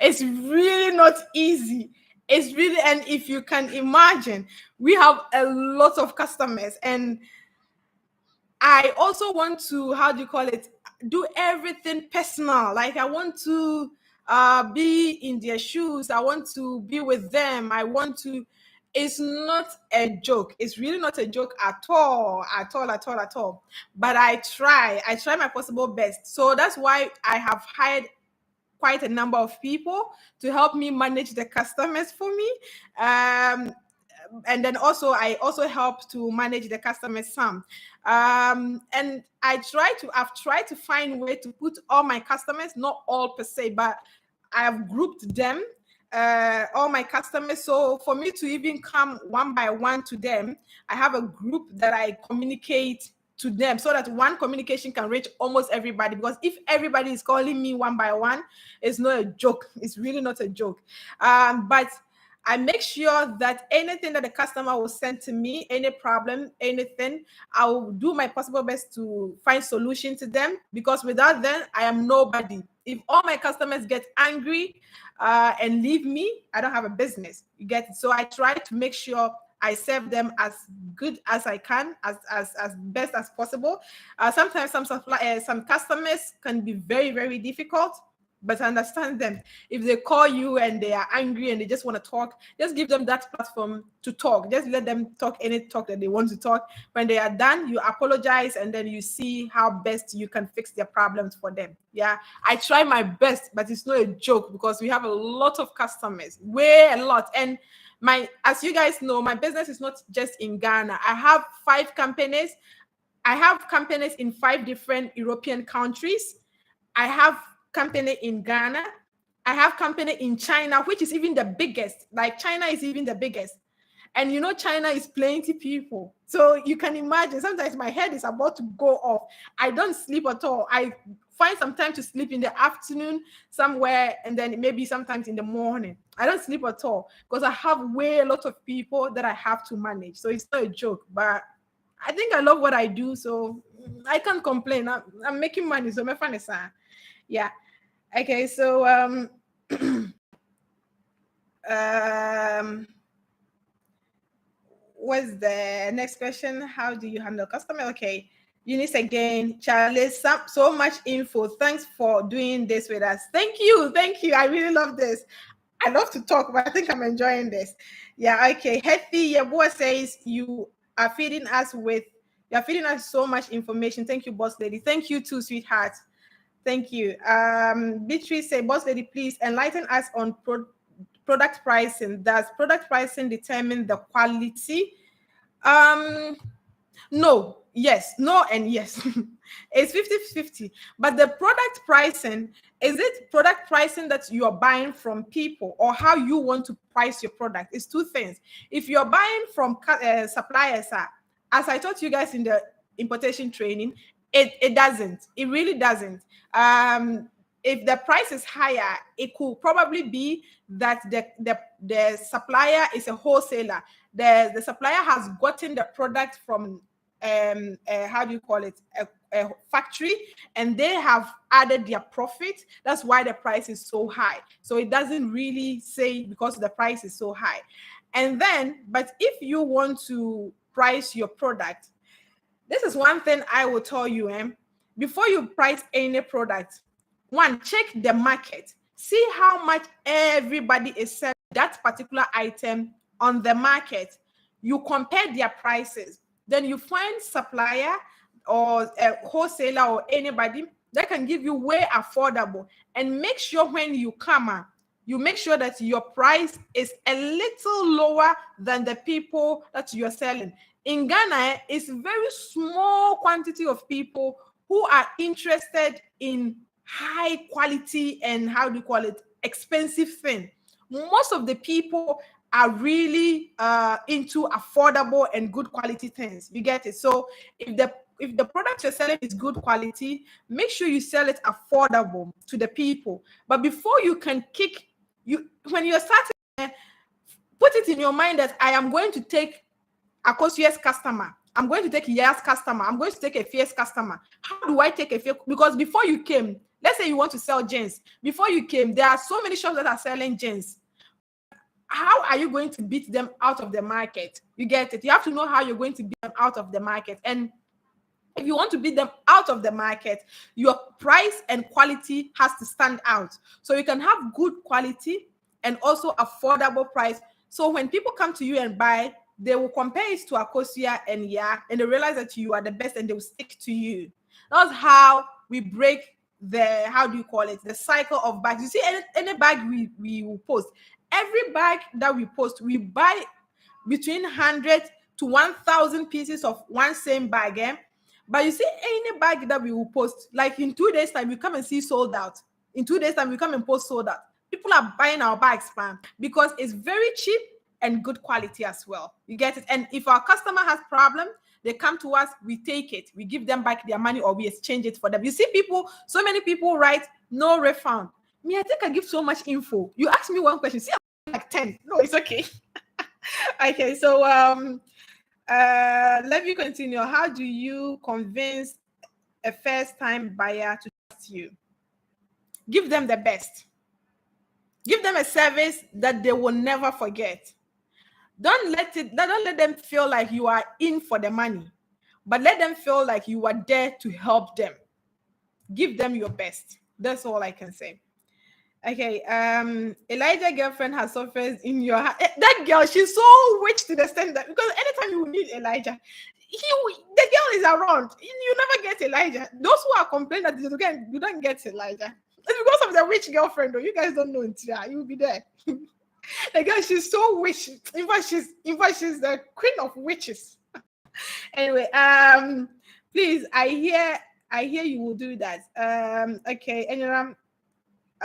[SPEAKER 1] it's really not easy. It's really, and if you can imagine, we have a lot of customers, and I also want to, how do you call it, do everything personal. Like I want to be in their shoes. I want to be with them. I want to. It's not a joke. It's really not a joke at all, at all, at all, at all. But I try my possible best. So that's why I have hired quite a number of people to help me manage the customers for me. And then also I also help to manage the customers some. And I've tried to find a way to put all my customers, not all per se, but I have grouped them all my customers. So for me to even come one by one to them, I have a group that I communicate to them so that one communication can reach almost everybody. Because if everybody is calling me one by one, it's not a joke. It's really not a joke. But I make sure that anything that the customer will send to me, any problem, anything, I will do my possible best to find solution to them, because without them, I am nobody. If all my customers get angry and leave me, I don't have a business. You get it? So I try to make sure I serve them as good as I can, as best as possible. Sometimes some customers can be very, very difficult, but understand them. If they call you and they are angry and they just want to talk, just give them that platform to talk. Just let them talk any talk that they want to talk. When they are done, you apologize, and then you see how best you can fix their problems for them. Yeah, I try my best, but it's not a joke, because we have a lot of customers, way a lot. And as you guys know, my business is not just in Ghana. I have 5 companies. I have companies in 5 different European countries. I have company in Ghana. I have company in China, which is even the biggest. Like, China is even the biggest. And you know, China is plenty people. So you can imagine, sometimes my head is about to go off. I don't sleep at all. I find some time to sleep in the afternoon somewhere, and then maybe sometimes in the morning. I don't sleep at all, because I have way a lot of people that I have to manage. So it's not a joke, but I think I love what I do. So I can't complain. I'm making money. So my fun is yeah. Okay, so what's the next question? How do you handle customer? Okay, Eunice again, Charlie, so much info. Thanks for doing this with us. Thank you. I really love this. I love to talk, but I think I'm enjoying this. Yeah, okay. Hethy Yeboah says you are feeding us so much information. Thank you, boss lady. Thank you too, sweetheart. Thank you. Beatrice say, boss lady, please enlighten us on product pricing. Does product pricing determine the quality? No, yes, no, and yes. It's 50-50. But the product pricing, is it product pricing that you are buying from people, or how you want to price your product? It's 2 things. If you're buying from suppliers, as I taught you guys in the importation training, it doesn't. It really doesn't. If the price is higher, it could probably be that the supplier is a wholesaler. The supplier has gotten the product from how do you call it, a factory, and they have added their profit. That's why the price is so high. So it doesn't really say because the price is so high. And then, but if you want to price your product, this is one thing I will tell you, before you price any product, one, check the market. See how much everybody is selling that particular item on the market. You compare their prices. Then you find supplier or a wholesaler or anybody that can give you way affordable. And make sure when you come, you make sure that your price is a little lower than the people that you're selling. In Ghana, it's very small quantity of people who are interested in high quality and how do you call it, expensive thing. Most of the people are really into affordable and good quality things. You get it? So if the product you're selling is good quality, make sure you sell it affordable to the people. But before you can when you're starting, put it in your mind that I am going to take a Akosia's customer. I'm going to take Ya's customer. I'm going to take a fierce customer. How do I take a fierce? Because before you came, let's say you want to sell jeans. Before you came, there are so many shops that are selling jeans. How are you going to beat them out of the market? You get it? You have to know how you're going to beat them out of the market. And if you want to beat them out of the market, your price and quality has to stand out. So you can have good quality and also affordable price. So when people come to you and buy, they will compare it to Akosia and and they realize that you are the best and they will stick to you. That's how we break the, how do you call it, the cycle of bags. You see, any bag we will post, every bag that we post, we buy between 100 to 1,000 pieces of one same bag. But you see, any bag that we will post, like in 2 days' time, we come and see sold out. In 2 days' time, we come and post sold out. People are buying our bags, man, because it's very cheap and good quality as well. You get it? And if our customer has problem, they come to us, we take it, we give them back their money, or we exchange it for them. You see people, so many people write no refund. Me, I think I give so much info. You ask me one question, see, I'm like 10. No, it's okay. Okay, so let me continue. How do you convince a first-time buyer to trust you? Give them the best. Give them a service that they will never forget. Don't let them feel like you are in for the money, but let them feel like you are there to help them. Give them your best. That's all I can say. Okay, Elijah girlfriend has suffered in your that girl, she's so rich to the extent that because anytime you need Elijah, the girl is around. You never get Elijah. Those who are complaining that you don't get Elijah, it's because of the rich girlfriend, though. You guys don't know it. Yeah, you'll be there. The girl, she's so rich. In fact, she's the queen of witches. Anyway, please, I hear you will do that. Okay, and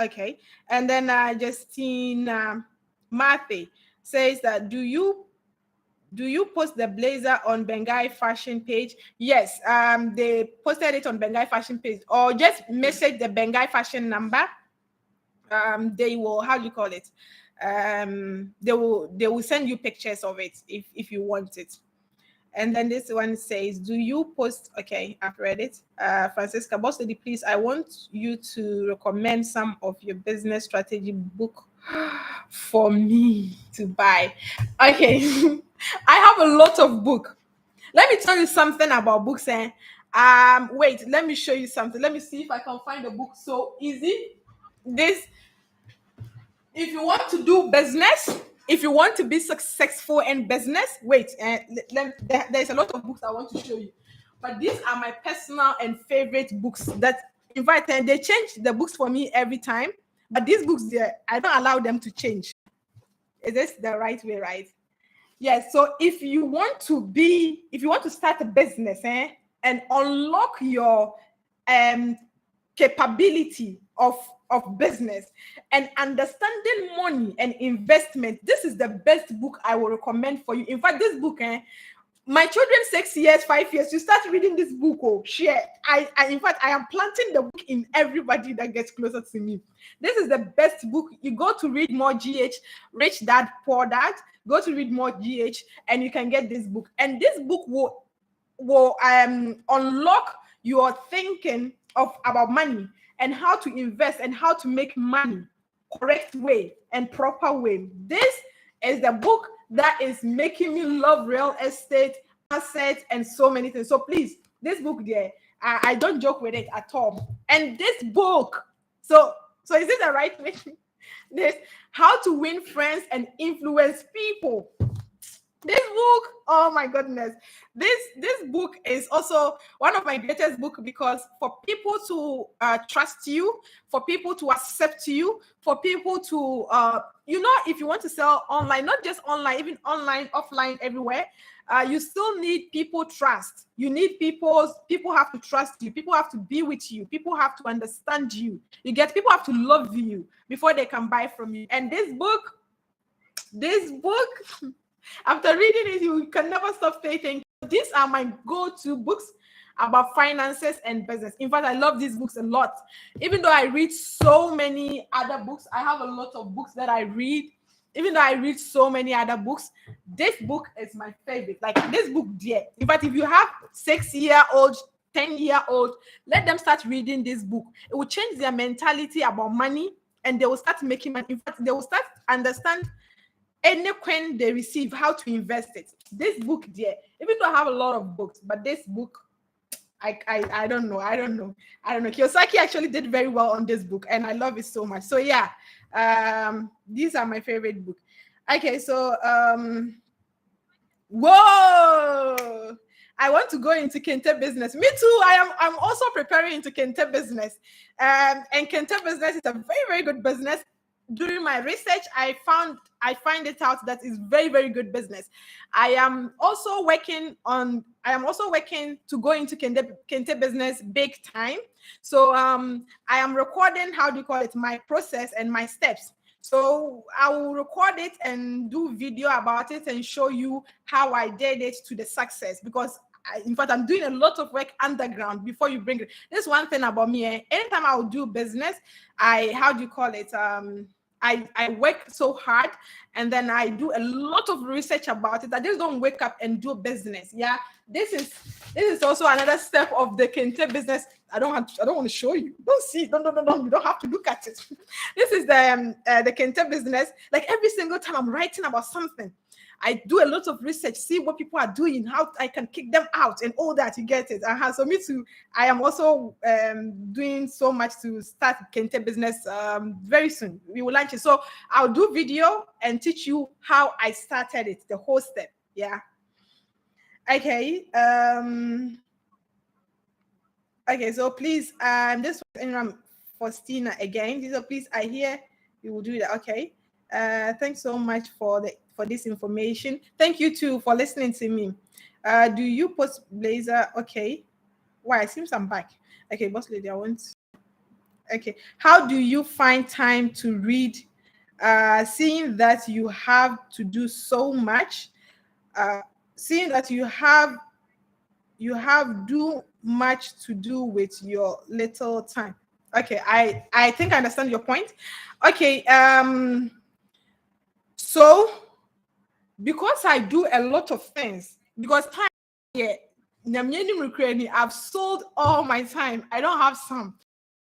[SPEAKER 1] okay, and then Justine Matthew says that do you post the blazer on Bengai fashion page? Yes, they posted it on Bengai fashion page, or just message the Bengai fashion number. They will, how do you call it? They will send you pictures of it if you want it. And then this one says, do you post? Okay, I've read it. Francisca, Boss Lady, please, I want you to recommend some of your business strategy book for me to buy. Okay, I have a lot of book. Let me tell you something about books. Wait, let me show you something. Let me see if I can find a book so easy. This, if you want to do business, if you want to be successful in business, wait, there's a lot of books I want to show you. But these are my personal and favorite books that, in fact, they change the books for me every time. But these books, I don't allow them to change. Is this the right way, right? Yes. So if you want to start a business and unlock your capability of business and understanding money and investment, this is the best book I will recommend for you. In fact, this book, my children 6 years, 5 years, you start reading this book. Oh, share. In fact, I am planting the book in everybody that gets closer to me. This is the best book. You go to read more GH, Rich Dad, Poor Dad. Go to read more GH, and you can get this book. And this book will unlock your thinking about money and how to invest and how to make money correct way and proper way. This is the book that is making me love real estate, assets, and so many things. So please, this book there, I don't joke with it at all. And this book, so is it the right way? This, How to Win Friends and Influence People. This book, oh my goodness, this book is also one of my greatest books, because for people to trust you, for people to accept you, for people to if you want to sell online, not just online, even online, offline, everywhere, you still need people trust. You need people have to trust you. People have to be with you. People have to understand you. People have to love you before they can buy from you. And this book, after reading it, you can never stop thinking. These are my go-to books about finances and business. In fact, I love these books a lot. Even though I read so many other books, I have a lot of books that I read. Even though I read so many other books, this book is my favorite. Like this book, dear. In fact, if you have 6-year-old, 10-year-old, let them start reading this book. It will change their mentality about money, and they will start making money. In fact, they will start understand any coin they receive, how to invest it. This book, dear, even though I have a lot of books, but this book, I don't know. Kiyosaki actually did very well on this book, and I love it so much. So yeah, these are my favorite books. Okay, so whoa, I want to go into Kente business. Me too. I'm also preparing into Kente business, and Kente business is a very, very good business. during my research, I find it out that it's very, very good business. I am also working to go into Kente business big time. So I am recording, how do you call it, my process and my steps. So I will record it and do video about it and show you how I did it to the success, because in fact, I'm doing a lot of work underground before you bring it. This one thing about me, anytime I will do business, how do you call it? I work so hard, and then I do a lot of research about it. I just don't wake up and do business. Yeah, this is also another step of the Kente business. I don't want to show you. Don't see. No. You don't have to look at it. This is the Kente business. Like every single time I'm writing about something, I do a lot of research, see what people are doing, how I can kick them out, and all that. You get it. So me too. I am also doing so much to start Kente business very soon. We will launch it. So I'll do video and teach you how I started it, the whole step. Yeah. Okay. Okay. So please, this was Faustina again. So please, I hear you will do that. Okay. Thanks so much for this information. Thank you too for listening to me. Do you post Blazer? Okay. Why? It seems I'm back. Okay, boss lady, I want. Okay. How do you find time to read? Seeing that you have to do so much, seeing that you have do much to do with your little time. Okay, I think I understand your point. Okay. So because I do a lot of things, because time, yeah, I've sold all my time. I don't have some.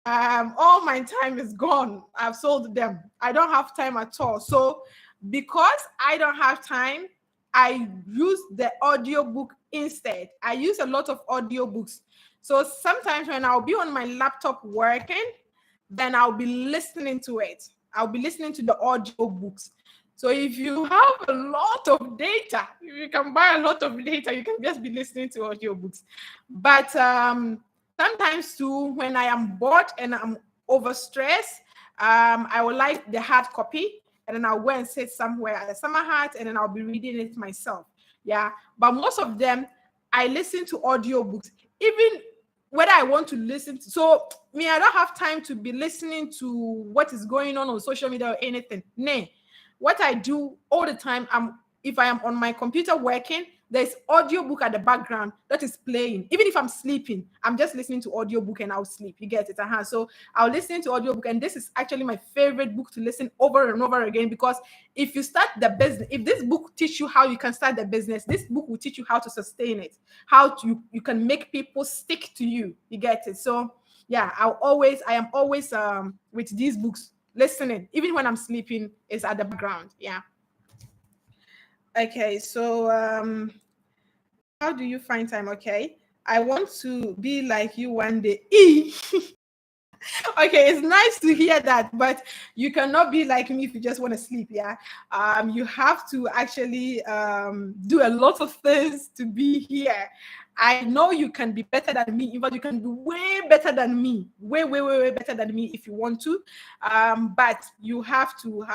[SPEAKER 1] All my time is gone. I've sold them. I don't have time at all. So because I don't have time, I use the audiobook instead. I use a lot of audiobooks. So sometimes when I'll be on my laptop working, then I'll be listening to it. I'll be listening to the audiobooks. So if you have a lot of data, if you can buy a lot of data, you can just be listening to audiobooks. But sometimes too, when I am bored and I'm overstressed, I will like the hard copy, and then I'll go and sit somewhere at the summer hut, and then I'll be reading it myself. Yeah. But most of them, I listen to audiobooks, even whether I want to listen to. So me, I don't have time to be listening to what is going on social media or anything. Nay. What I do all the time, if I am on my computer working, there's audiobook at the background that is playing. Even if I'm sleeping, I'm just listening to audiobook and I'll sleep. You get it? So I'll listen to audiobook, and this is actually my favorite book to listen over and over again, because if you start the business, if this book teach you how you can start the business, this book will teach you how to sustain it, how you can make people stick to you. You get it? So yeah, I am always with these books listening, even when I'm sleeping, is at the background. Yeah. Okay, so how do you find time? Okay, I want to be like you one day. Okay, it's nice to hear that, but you cannot be like me if you just want to sleep. Yeah. You have to actually do a lot of things to be here. I know you can be better than me. In fact, you can be way better than me. Way better than me if you want to. But you have to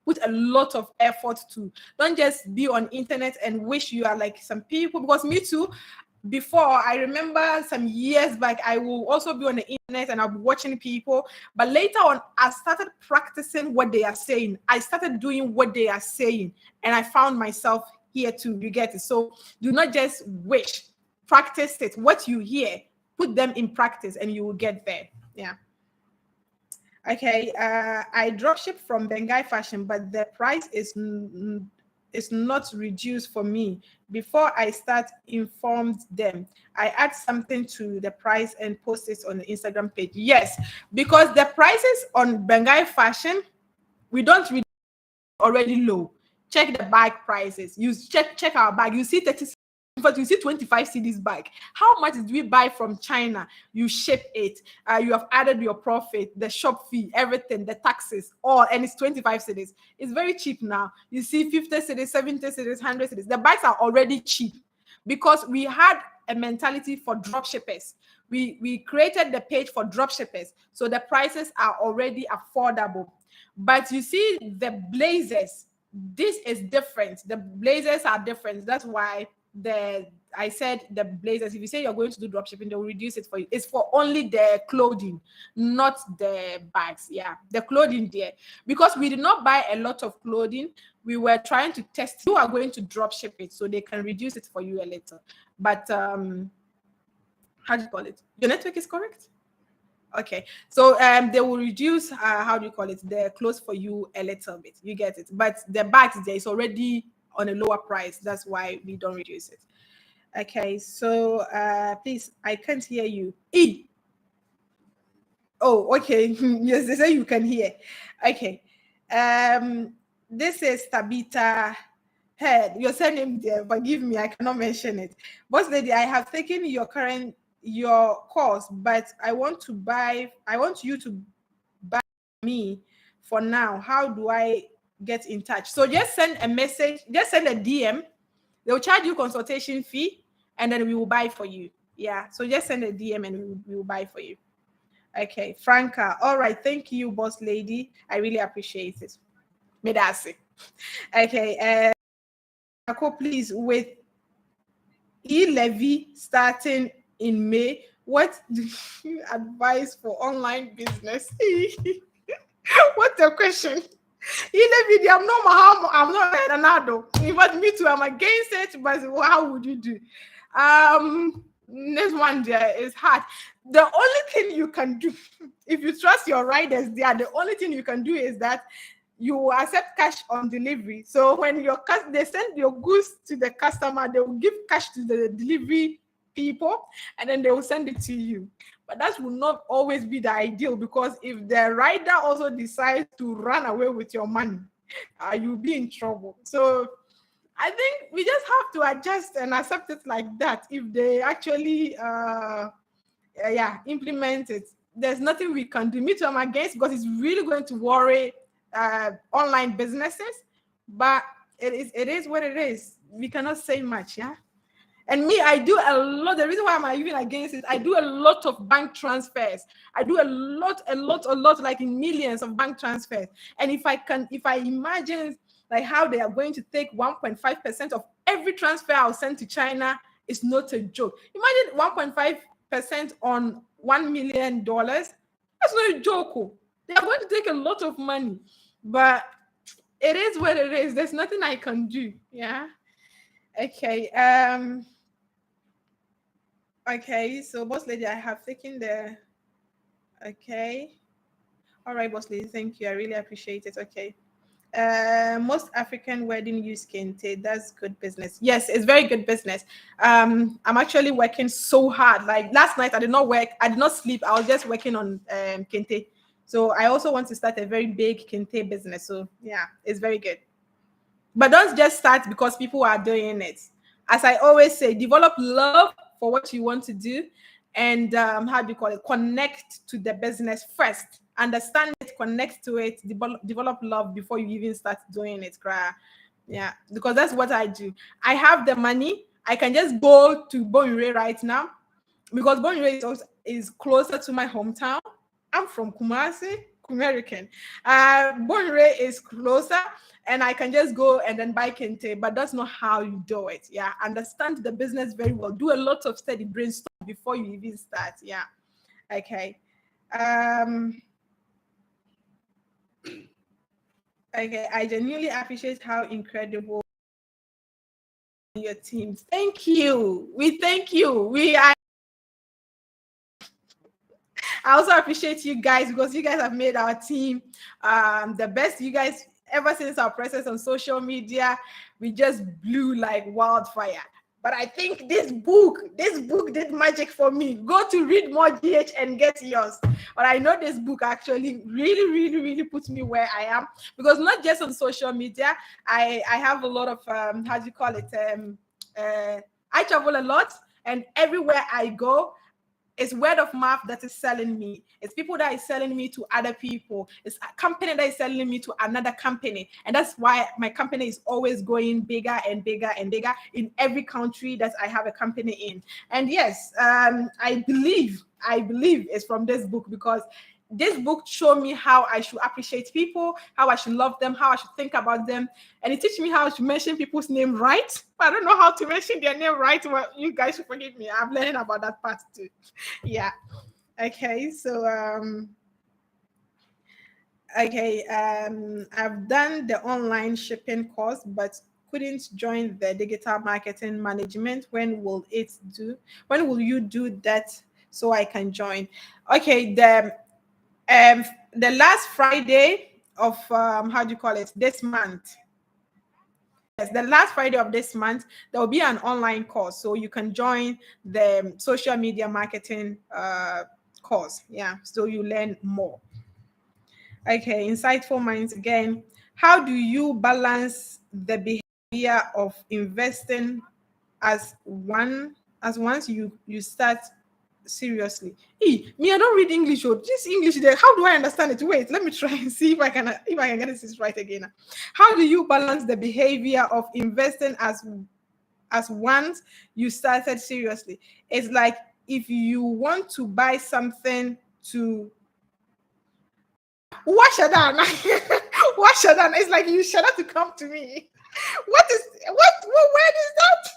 [SPEAKER 1] put a lot of effort to. Don't just be on internet and wish you are like some people, because me too. Before, I remember some years back, I will also be on the internet and I'll be watching people. But later on, I started practicing what they are saying. I started doing what they are saying, and I found myself here too. You get it? So do not just wish. Practice it. What you hear, put them in practice, and you will get there. Yeah. Okay. I dropship from Bengai Fashion, but the price is not reduced for me. Before I start, informed them. I add something to the price and post it on the Instagram page. Yes, because the prices on Bengai Fashion, we don't read already low. Check the bag prices. You check our bag. You see 30. In fact, you see 25 cedis bag. How much did we buy from China? You ship it. You have added your profit, the shop fee, everything, the taxes, all, and it's 25 cedis. It's very cheap now. You see 50 cedis, 70 cedis, 100 cedis. The bags are already cheap. because we had a mentality for drop shippers. We created the page for drop shippers, so the prices are already affordable. But you see, the blazers, this is different. The blazers are different. That's why I said the blazers. If you say you're going to do drop shipping, they'll reduce it for you. It's for only the clothing, not the bags. Yeah, the clothing there. Because we did not buy a lot of clothing, we were trying to test. You are going to drop ship it, so they can reduce it for you a little. But how do you call it? Your network is correct? Okay, so they will reduce how do you call it, the clothes for you a little bit. You get it, but the bags there is already on a lower price. That's why we don't reduce it. Okay, so please, I can't hear you. Oh, okay. Yes, they say you can hear. Okay. This is Tabitha Head. Your surname there, forgive me, I cannot mention it. Boss lady, I have taken your course, but I want you to buy me for now. How do I get in touch? So just send a message, just send a DM. They'll charge you consultation fee, and then we will buy for you. Yeah. So just send a DM and we will buy for you. Okay, Franca. All right. Thank you, boss lady. I really appreciate it. Medasi. Okay. Please, with e-levy starting in May, what do you advise for online business? What a question. E-levy, I'm not an adult. But me too, I'm against it, but how would you do? This one there is hard. The only thing you can do, if you trust your riders there, the only thing you can do is that you accept cash on delivery. So when they send your goods to the customer, they will give cash to the delivery people, and then they will send it to you. But that will not always be the ideal, because if the rider also decides to run away with your money, you'll be in trouble. So I think we just have to adjust and accept it like that. If they actually implement it, there's nothing we can do. Me too, I'm against, because it's really going to worry online businesses. But it is what it is. We cannot say much. Yeah. And me, I do a lot. The reason why I'm even against it, I do a lot of bank transfers. I do a lot, like in millions of bank transfers. And if I imagine like how they are going to take 1.5% of every transfer I'll send to China, it's not a joke. Imagine 1.5% on $1 million. That's not a joke. They are going to take a lot of money. But it is what it is. There's nothing I can do. Yeah. Okay. Okay, so boss lady, I have taken the. Okay. All right, boss lady, thank you. I really appreciate it. Okay. Most African wedding use kente. That's good business. Yes, it's very good business. I'm actually working so hard. Like last night, I did not work. I did not sleep. I was just working on kente. So I also want to start a very big kente business. So yeah, it's very good. But don't just start because people are doing it. As I always say, develop love for what you want to do, and how do you call it? Connect to the business first. Understand it, connect to it, develop love before you even start doing it. Yeah, because that's what I do. I have the money. I can just go to Bonire right now, because Bonire is closer to my hometown. I'm from Kumasi, Kumerican. Bonire is closer, and I can just go and then buy kente, but that's not how you do it. Yeah, understand the business very well. Do a lot of study, brainstorm before you even start. Yeah, okay. Okay, I genuinely appreciate how incredible your teams. Thank you. We thank you. I also appreciate you guys, because you guys have made our team the best. You guys, ever since our presence on social media, we just blew like wildfire. But I think this book did magic for me. Go to read more GH and get yours. But I know this book actually really puts me where I am, because not just on social media, I have a lot of how do you call it? I travel a lot, and everywhere I go, It's word of mouth that is selling me. It's people that is selling me to other people. It's a company that is selling me to another company. And that's why my company is always going bigger and bigger and bigger in every country that I have a company in. And yes, I believe it's from this book, because this book showed me how I should appreciate people, how I should love them, how I should think about them. And it teaches me how to mention people's name right. I don't know how to mention their name right. Well, you guys should forgive me. I'm learning about that part too. Yeah. Okay. So I've done the online shipping course, but couldn't join the digital marketing management. When will you do that so I can join? Okay, the last Friday of how do you call it, this month. Yes, the last Friday of this month, there will be an online course, so you can join the social media marketing course. Yeah, so you learn more. Okay, insightful minds again. How do you balance the behavior of investing once you start seriously? Me, I don't read English. Oh, this English there. How do I understand it? Wait, let me try and see if I can get this right again. How do you balance the behavior of investing as once you started seriously? It's like if you want to buy something to wash it down. Wash it down. It's like you should have to come to me. What word is that?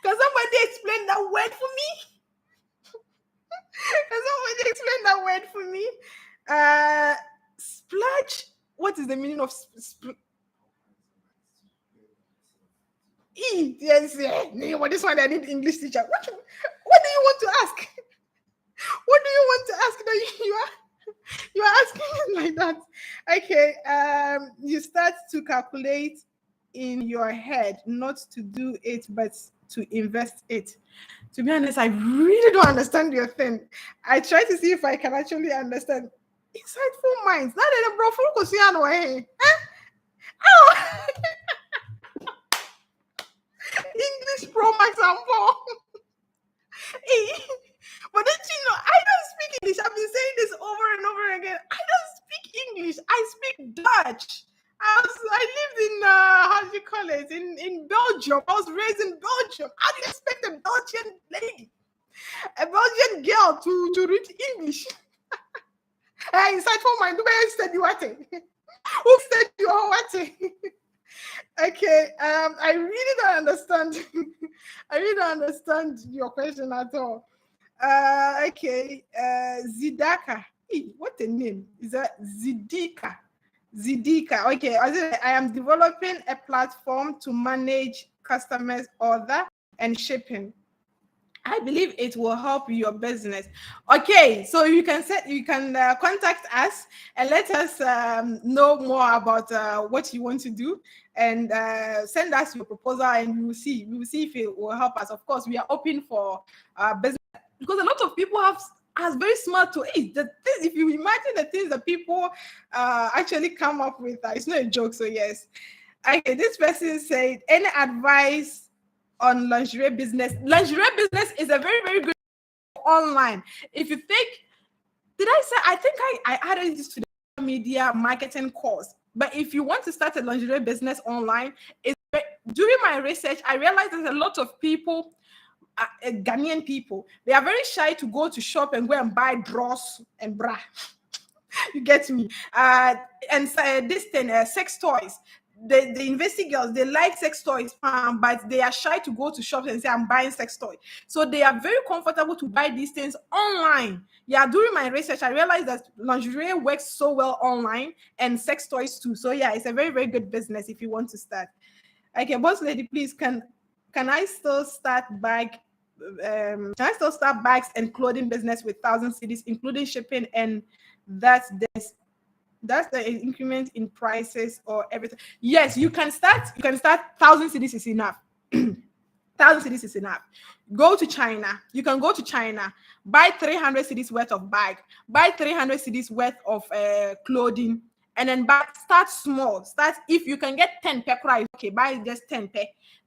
[SPEAKER 1] Can somebody explain that word for me? Can somebody explain that word for me? Splurge. What is the meaning of yes, yeah. Well, this one I need English teacher. What do you want to ask? What do you want to ask that you are asking it like that? Okay. You start to calculate in your head, not to do it, but to invest it. To be honest, I really don't understand your thing. I try to see if I can actually understand. Insightful minds. That is a bro. Oh, English Pro Max and 4. But don't you know, I don't speak English. I've been saying this over and over again. I don't speak English. I speak Dutch. I lived in how do you call it? In Belgium. I was raised in Belgium. How do you expect a Belgian lady, a Belgian girl to read English? Insightful mind. Who said you what? Who said you are what? Okay. I really don't understand. I really don't understand your question at all. Okay. Zidaka. What a name. Is that Zidika? Zidika. Okay. I am developing a platform to manage customers order and shipping. I believe it will help your business. Okay, so you can contact us and let us know more about what you want to do, and send us your proposal, and we will see if it will help us. Of course, we are open for business, because a lot of people are very smart to it. If you imagine the things that people actually come up with, it's not a joke. So yes, okay. This person said, any advice on lingerie business? Lingerie business is a very, very good online. If you think, I think I added this to the media marketing course. But if you want to start a lingerie business online, during my research, I realized there's a lot of people, Ghanaian people, they are very shy to go to shop and go and buy drawers and bra. You get me? And this thing, sex toys. The investing girls, they like sex toys, but they are shy to go to shops and say, I'm buying sex toy. So they are very comfortable to buy these things online. Yeah, during my research, I realized that lingerie works so well online, and sex toys too. So yeah, it's a very, very good business if you want to start. Okay, boss lady, please, can I still start bags and clothing business with 1,000 cedis, including shipping, and that's the increment in prices or everything? Yes, you can start. 1,000 cedis is enough. 1,000 cedis is enough. Go to China. You can go to China, buy 300 cedis worth of bag, buy 300 cedis worth of clothing, and then start small. Start, if you can get 10 per price, okay, buy just 10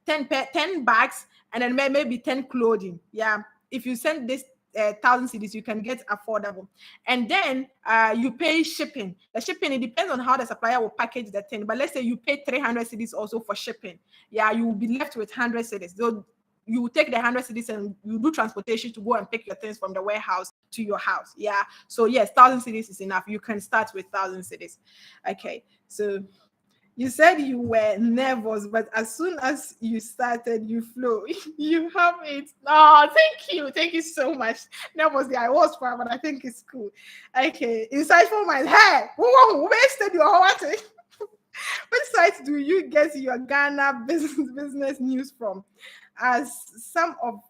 [SPEAKER 1] 10 bags, and then maybe 10 clothing. Yeah. If you send this 1,000 cedis, you can get affordable. And then you pay shipping. The shipping, it depends on how the supplier will package the thing. But let's say you pay 300 cedis also for shipping. Yeah, you will be left with 100 cedis. So you take the 100 cedis and you do transportation to go and pick your things from the warehouse to your house. Yeah. So yes, 1,000 cedis is enough. You can start with 1,000 cedis. Okay. So you said you were nervous, but as soon as you started, you flow. You have it. Oh, thank you. Thank you so much. Nervous, I was far, but I think it's cool. Okay. Insightful mind. Hey, who wasted your heart? Which site do you get your Ghana business news from? As some of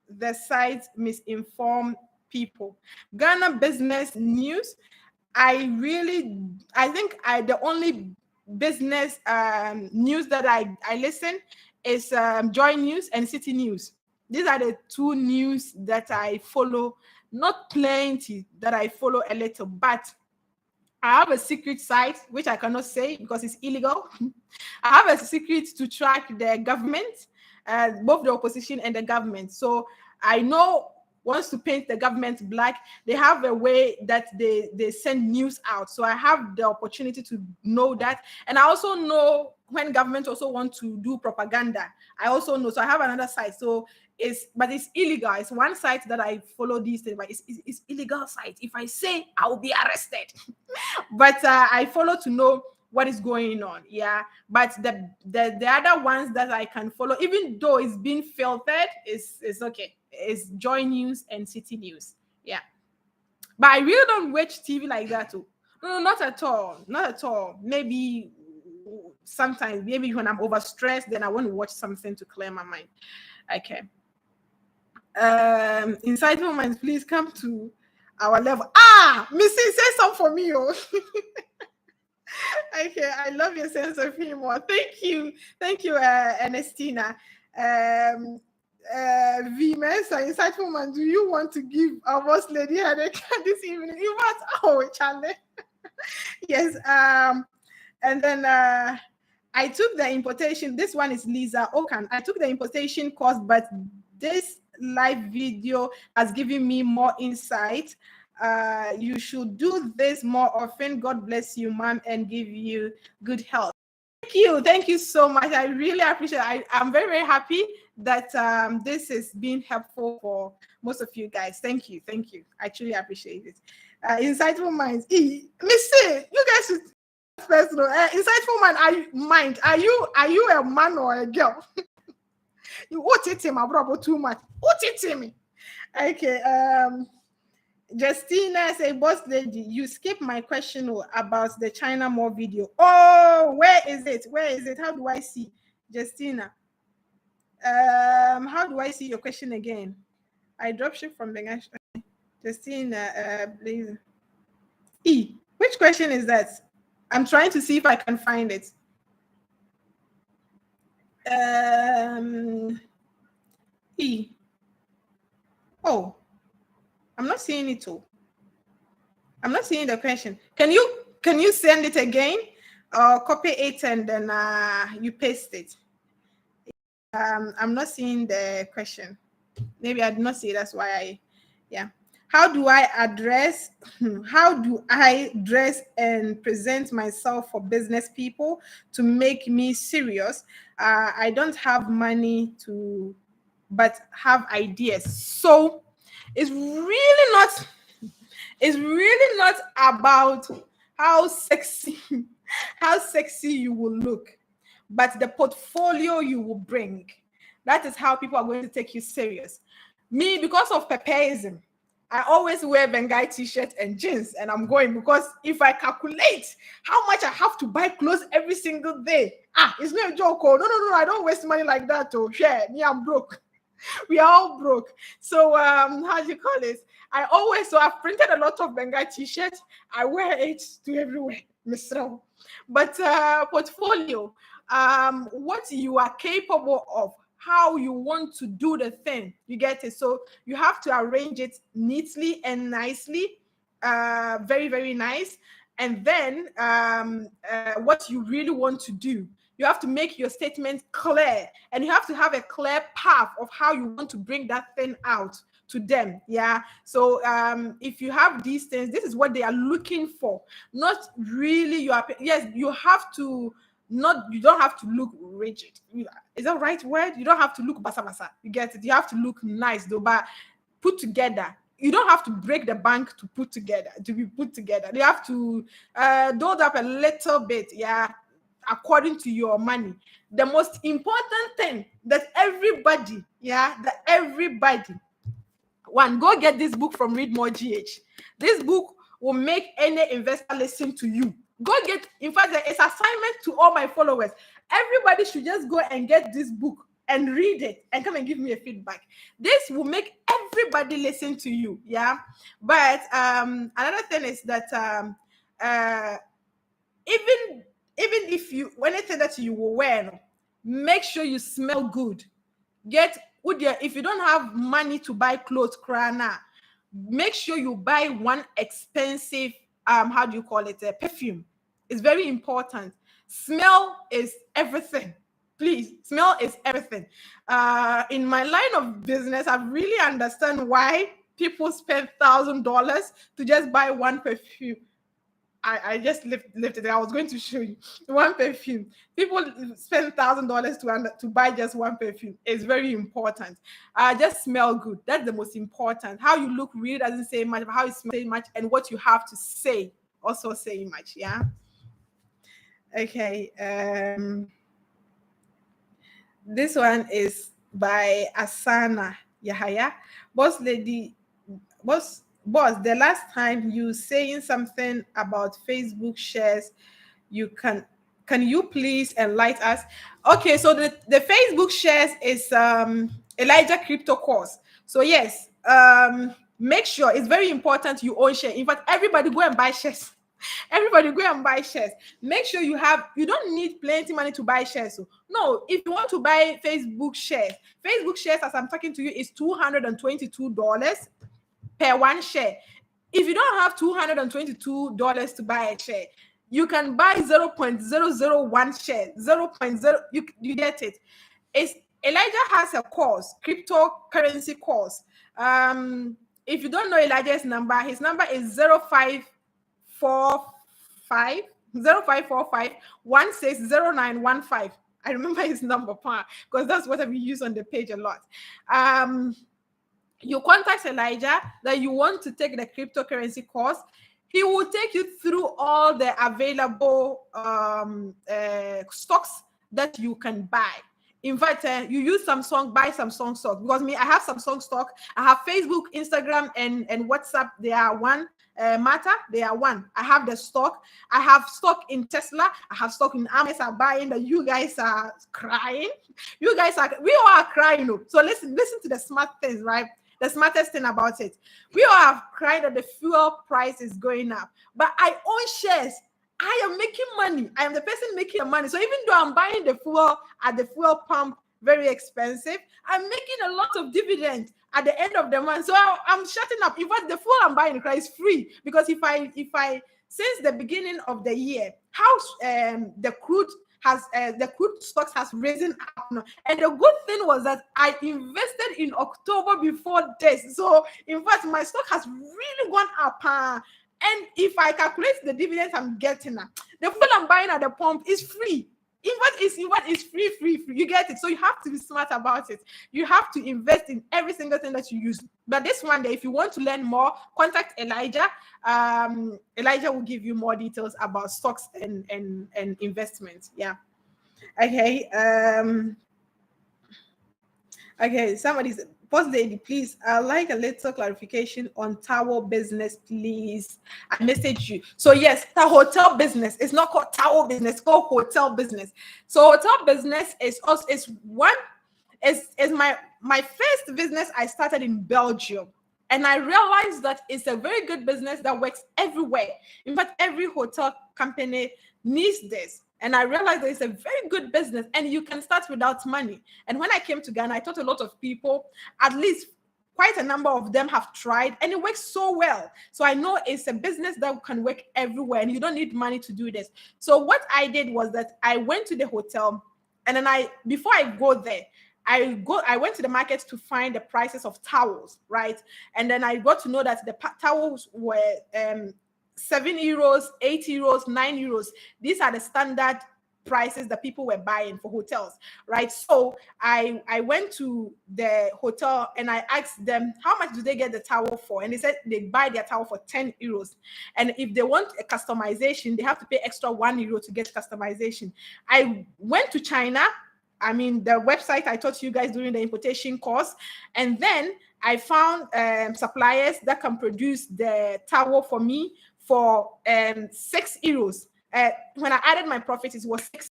[SPEAKER 1] the sites misinform people. Ghana business news, I think the only business news that I listen is Joy News and City News. These are the two news that I follow, not plenty, that I follow a little, but I have a secret site which I cannot say because it's illegal. I have a secret to track the government, both the opposition and the government. So I know wants to paint the government black, they have a way that they send news out. So I have the opportunity to know that. And I also know when government also want to do propaganda. I also know. So I have another site. So but it's illegal. It's one site that I follow these things, but it's illegal site. If I say, I will be arrested. But I follow to know what is going on. Yeah. But the other ones that I can follow, even though it's being filtered, is okay. It's Joy News and City News. Yeah. But I really don't watch TV like that too. No, not at all. Not at all. Maybe sometimes, maybe when I'm overstressed, then I want to watch something to clear my mind. Okay. Insightful minds, please come to our level. Missy, say something for me. Oh. Okay, I love your sense of humor. Thank you, Ernestina. VMS, Insightful man, do you want to give our boss lady headache this evening? You want? Oh, Charlie. Yes. And then I took the importation. This one is Lisa Okan. I took the importation course, but this live video has given me more insight. You should do this more often. God bless you, ma'am, and give you good health. Thank you so much. I really appreciate it. I'm very, very happy that this is being helpful for most of you guys. Thank you. I truly appreciate it. Insightful minds. Listen, you guys should personal. Insightful mind. Are you a man or a girl? You what it him, bro, too much. What it me? Okay. Justina say, boss lady, you skipped my question about the China Mall video. Oh, where is it? How do I see? Justina. How do I see your question again? I dropship from the Justina, please. Which question is that? I'm trying to see if I can find it. Oh, I'm not seeing it too. I'm not seeing the question. Can you send it again or copy it and then you paste it? I'm not seeing the question. Maybe I did not see it. That's why How do I dress and present myself for business people to make me serious? I don't have money but have ideas. So it's really not about how sexy you will look, but the portfolio you will bring. That is how people are going to take you serious. Me, because of Pepeism, I always wear Bengai t-shirt and jeans, and I'm going because if I calculate how much I have to buy clothes every single day, it's not a joke. Oh, no, I don't waste money like that. Oh, yeah, me, I'm broke. We are all broke. So how do you call this? I've printed a lot of Bengai t-shirts. I wear it to everywhere, Mr. But portfolio, what you are capable of, how you want to do the thing, you get it. So you have to arrange it neatly and nicely, very, very nice. And then what you really want to do, you have to make your statement clear, and you have to have a clear path of how you want to bring that thing out to them. Yeah. So if you have these things, this is what they are looking for. Not really you are, yes, you have to not, you don't have to look rigid. Is that right word? You don't have to look basa basa. You get it? You have to look nice though, but put together. You don't have to break the bank to put together, to be put together. You have to build up a little bit, yeah, according to your money. The most important thing that everybody, one, go get this book from Read More GH. This book will make any investor listen to you. Go get, in fact, it's assignment to all my followers. Everybody should just go and get this book and read it and come and give me a feedback. This will make everybody listen to you. Yeah. But another thing is that even if you, when I say that you will wear, make sure you smell good. Get, if you don't have money to buy clothes, Krana, make sure you buy one expensive how do you call it, a perfume. It's very important. Smell is everything. Please, smell is everything. In my line of business, I really understand why people spend $1,000 to just buy one perfume. I just lifted it. I was going to show you one perfume. People spend $1,000 to buy just one perfume. It's very important. Just smell good. That's the most important. How you look really doesn't say much, but how you smell say much, and what you have to say also say much. Yeah. Okay. This one is by Asana Yahaya. Boss, the last time you saying something about Facebook shares, can you please enlighten us? Okay, so the Facebook shares is Elijah crypto course. So yes, make sure it's very important you own share. In fact, everybody go and buy shares. Everybody go and buy shares. Make sure you don't need plenty money to buy shares. So no, if you want to buy Facebook shares as I'm talking to you is $222 per one share. If you don't have $222 to buy a share, you can buy 0.001 share. 0.0, you get it. Elijah has a course, cryptocurrency course. If you don't know Elijah's number, his number is 0545 160915. I remember his number because that's what we use on the page a lot. You contact Elijah that you want to take the cryptocurrency course. He will take you through all the available stocks that you can buy. In fact, you use Samsung, buy Samsung stock. Because I have Samsung stock. I have Facebook, Instagram, and WhatsApp. They are one. Meta, they are one. I have the stock. I have stock in Tesla. I have stock in Amazon. Buying that you guys are crying. We all are crying. So listen to the smart things, right? The smartest thing about it. We all have cried that the fuel price is going up. But I own shares. I am making money. I am the person making the money. So even though I'm buying the fuel at the fuel pump, very expensive, I'm making a lot of dividends at the end of the month. So I'm shutting up. In fact, the fuel I'm buying is free, because if I since the beginning of the year, how the crude stocks has risen up now. And the good thing was that I invested in October before this. So in fact, my stock has really gone up. And if I calculate the dividends I'm getting now, the fuel I'm buying at the pump is free. In fact, it's free. You get it. So you have to be smart about it. You have to invest in every single thing that you use. But this one day, if you want to learn more, contact Elijah. Elijah will give you more details about stocks and investments. Yeah. Okay. Okay. Somebody's Boss lady, please, I'd like a little clarification on towel business, please. I message you. So yes, the hotel business. It's not called towel business, it's called hotel business. So hotel business is my first business I started in Belgium. And I realized that it's a very good business that works everywhere. In fact, every hotel company needs this. And I realized that it's a very good business and you can start without money. And when I came to Ghana, I taught a lot of people, at least quite a number of them have tried, and it works so well. So I know it's a business that can work everywhere and you don't need money to do this. So what I did was that I went to the hotel, and then before I go there, I went to the market to find the prices of towels, right? And then I got to know that the towels were 7 euros, 8 euros, 9 euros. These are the standard prices that people were buying for hotels, right? So I went to the hotel and I asked them how much do they get the towel for, and they said they buy their towel for 10 euros, and if they want a customization they have to pay extra 1 euro to get customization. I went to China, I mean the website I taught you guys during the importation course, and then I found suppliers that can produce the towel for me for 6 euros. When I added my profit, it was 6.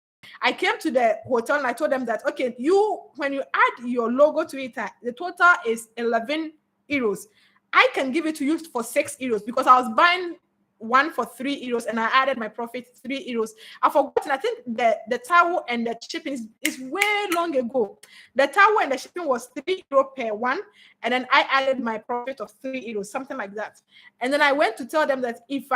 [SPEAKER 1] I came to the hotel and I told them that, okay, when you add your logo to it, the total is 11 euros. I can give it to you for 6 euros because I was buying one for 3 euros and I added my profit 3 euros. I've forgotten. I think the towel and the shipping is way long ago. The towel and the shipping was 3 euro per one, and then I added my profit of 3 euros, something like that. And then I went to tell them that if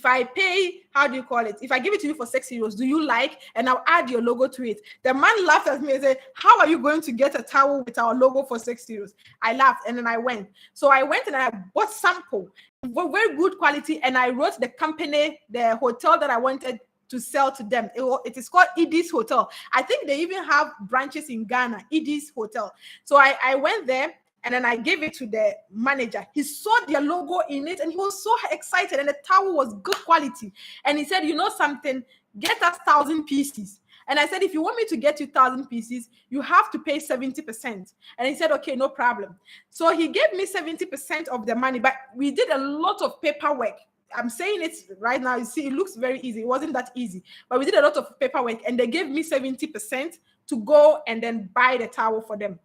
[SPEAKER 1] I pay, how do you call it? If I give it to you for 6 euros, do you like? And I'll add your logo to it. The man laughed at me and said, how are you going to get a towel with our logo for 6 euros? I laughed and then I went. So I went and I bought sample, very good quality. And I wrote the company, the hotel that I wanted to sell to them. It is called Edis Hotel. I think they even have branches in Ghana, Edis Hotel. So I went there. And then I gave it to the manager. He saw their logo in it and he was so excited. And the towel was good quality. And he said, you know something, get us 1,000 pieces. And I said, if you want me to get you 1,000 pieces, you have to pay 70%. And he said, okay, no problem. So he gave me 70% of the money, but we did a lot of paperwork. I'm saying it right now. You see, it looks very easy. It wasn't that easy, but we did a lot of paperwork and they gave me 70% to go and then buy the towel for them.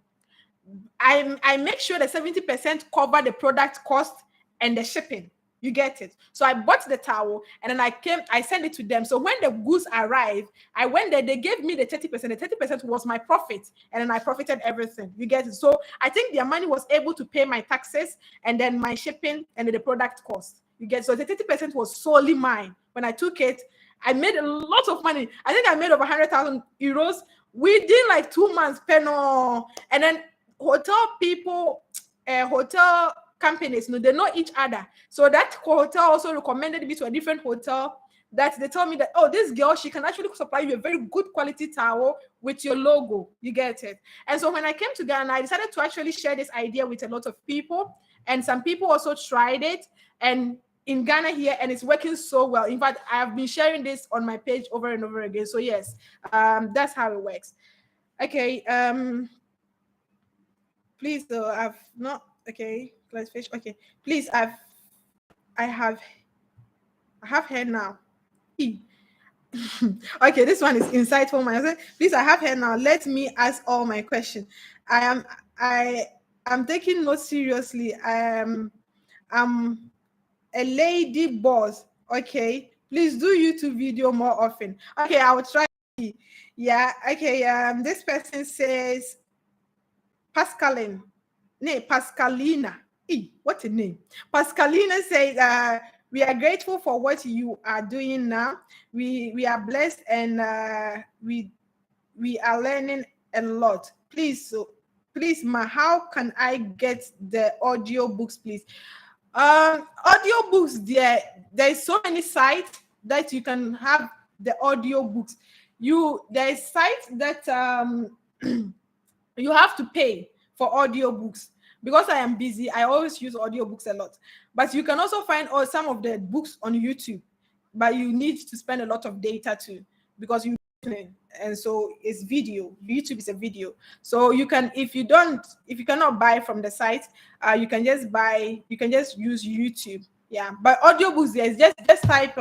[SPEAKER 1] I make sure the 70% cover the product cost and the shipping. You get it? So I bought the towel and then I sent it to them. So when the goods arrived, I went there, they gave me the 30%. The 30% was my profit, and then I profited everything. You get it? So I think their money was able to pay my taxes and then my shipping and the product cost. You get it? So the 30% was solely mine. When I took it, I made a lot of money. I think I made over 100,000 euros within like 2 months. And then hotel people, hotel companies, they know each other. So that hotel also recommended me to a different hotel that they told me that, oh, this girl, she can actually supply you a very good quality towel with your logo. You get it? And so when I came to Ghana, I decided to actually share this idea with a lot of people. And some people also tried it and in Ghana here, and it's working so well. In fact, I've been sharing this on my page over and over again. So yes, that's how it works. Okay. Please, though, I've not, okay, let's fish. Okay, please, I have hair now. Okay, this one is insightful. Please, I have hair now. Let me ask all my questions. I am taking notes seriously. I'm a lady boss. Okay, please do YouTube video more often. Okay, I will try. Yeah, okay. This person says Pascalina. What a name. Pascalina says, we are grateful for what you are doing now. We are blessed and we are learning a lot. Please, ma, how can I get the audio books, please? Audio books, there's so many sites that you can have the audio books. There's sites that you have to pay for audiobooks. Because I am busy, I always use audiobooks a lot. But you can also find some of the books on YouTube, but you need to spend a lot of data too, because and so it's video. YouTube is a video. So you can, if you cannot buy from the site, you can just use YouTube. Yeah, but audiobooks, there's just type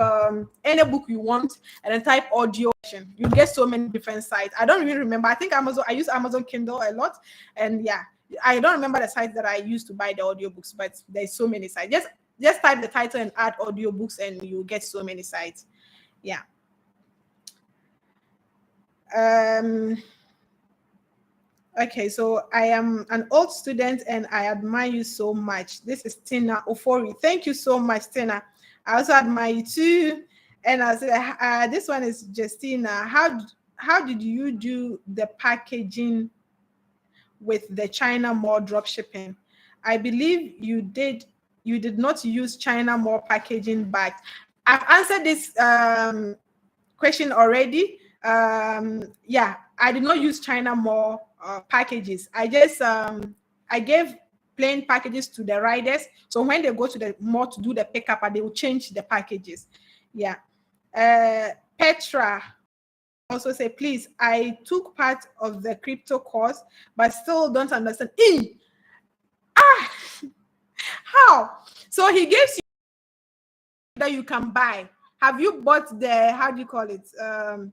[SPEAKER 1] any book you want and then type audio. You get so many different sites. I don't even remember. I think I use Amazon Kindle a lot, and yeah, I don't remember the sites that I used to buy the audiobooks, but there's so many sites. Just type the title and add audiobooks and you get so many sites. Yeah. Okay, so I am an old student and I admire you so much. This is Tina Ofori. Thank you so much, Tina. I also admire you too. And I said, this one is Justina. how did you do the packaging with the China Mall drop shipping? I believe you did not use China Mall packaging bags. I've answered this question already. Yeah, I did not use China Mall packages. I just I gave plain packages to the riders. So when they go to the mall to do the pickup, they will change the packages. Yeah. Petra also say, please, I took part of the crypto course, but still don't understand. How? So he gives you that you can buy. Have you bought the, how do you call it?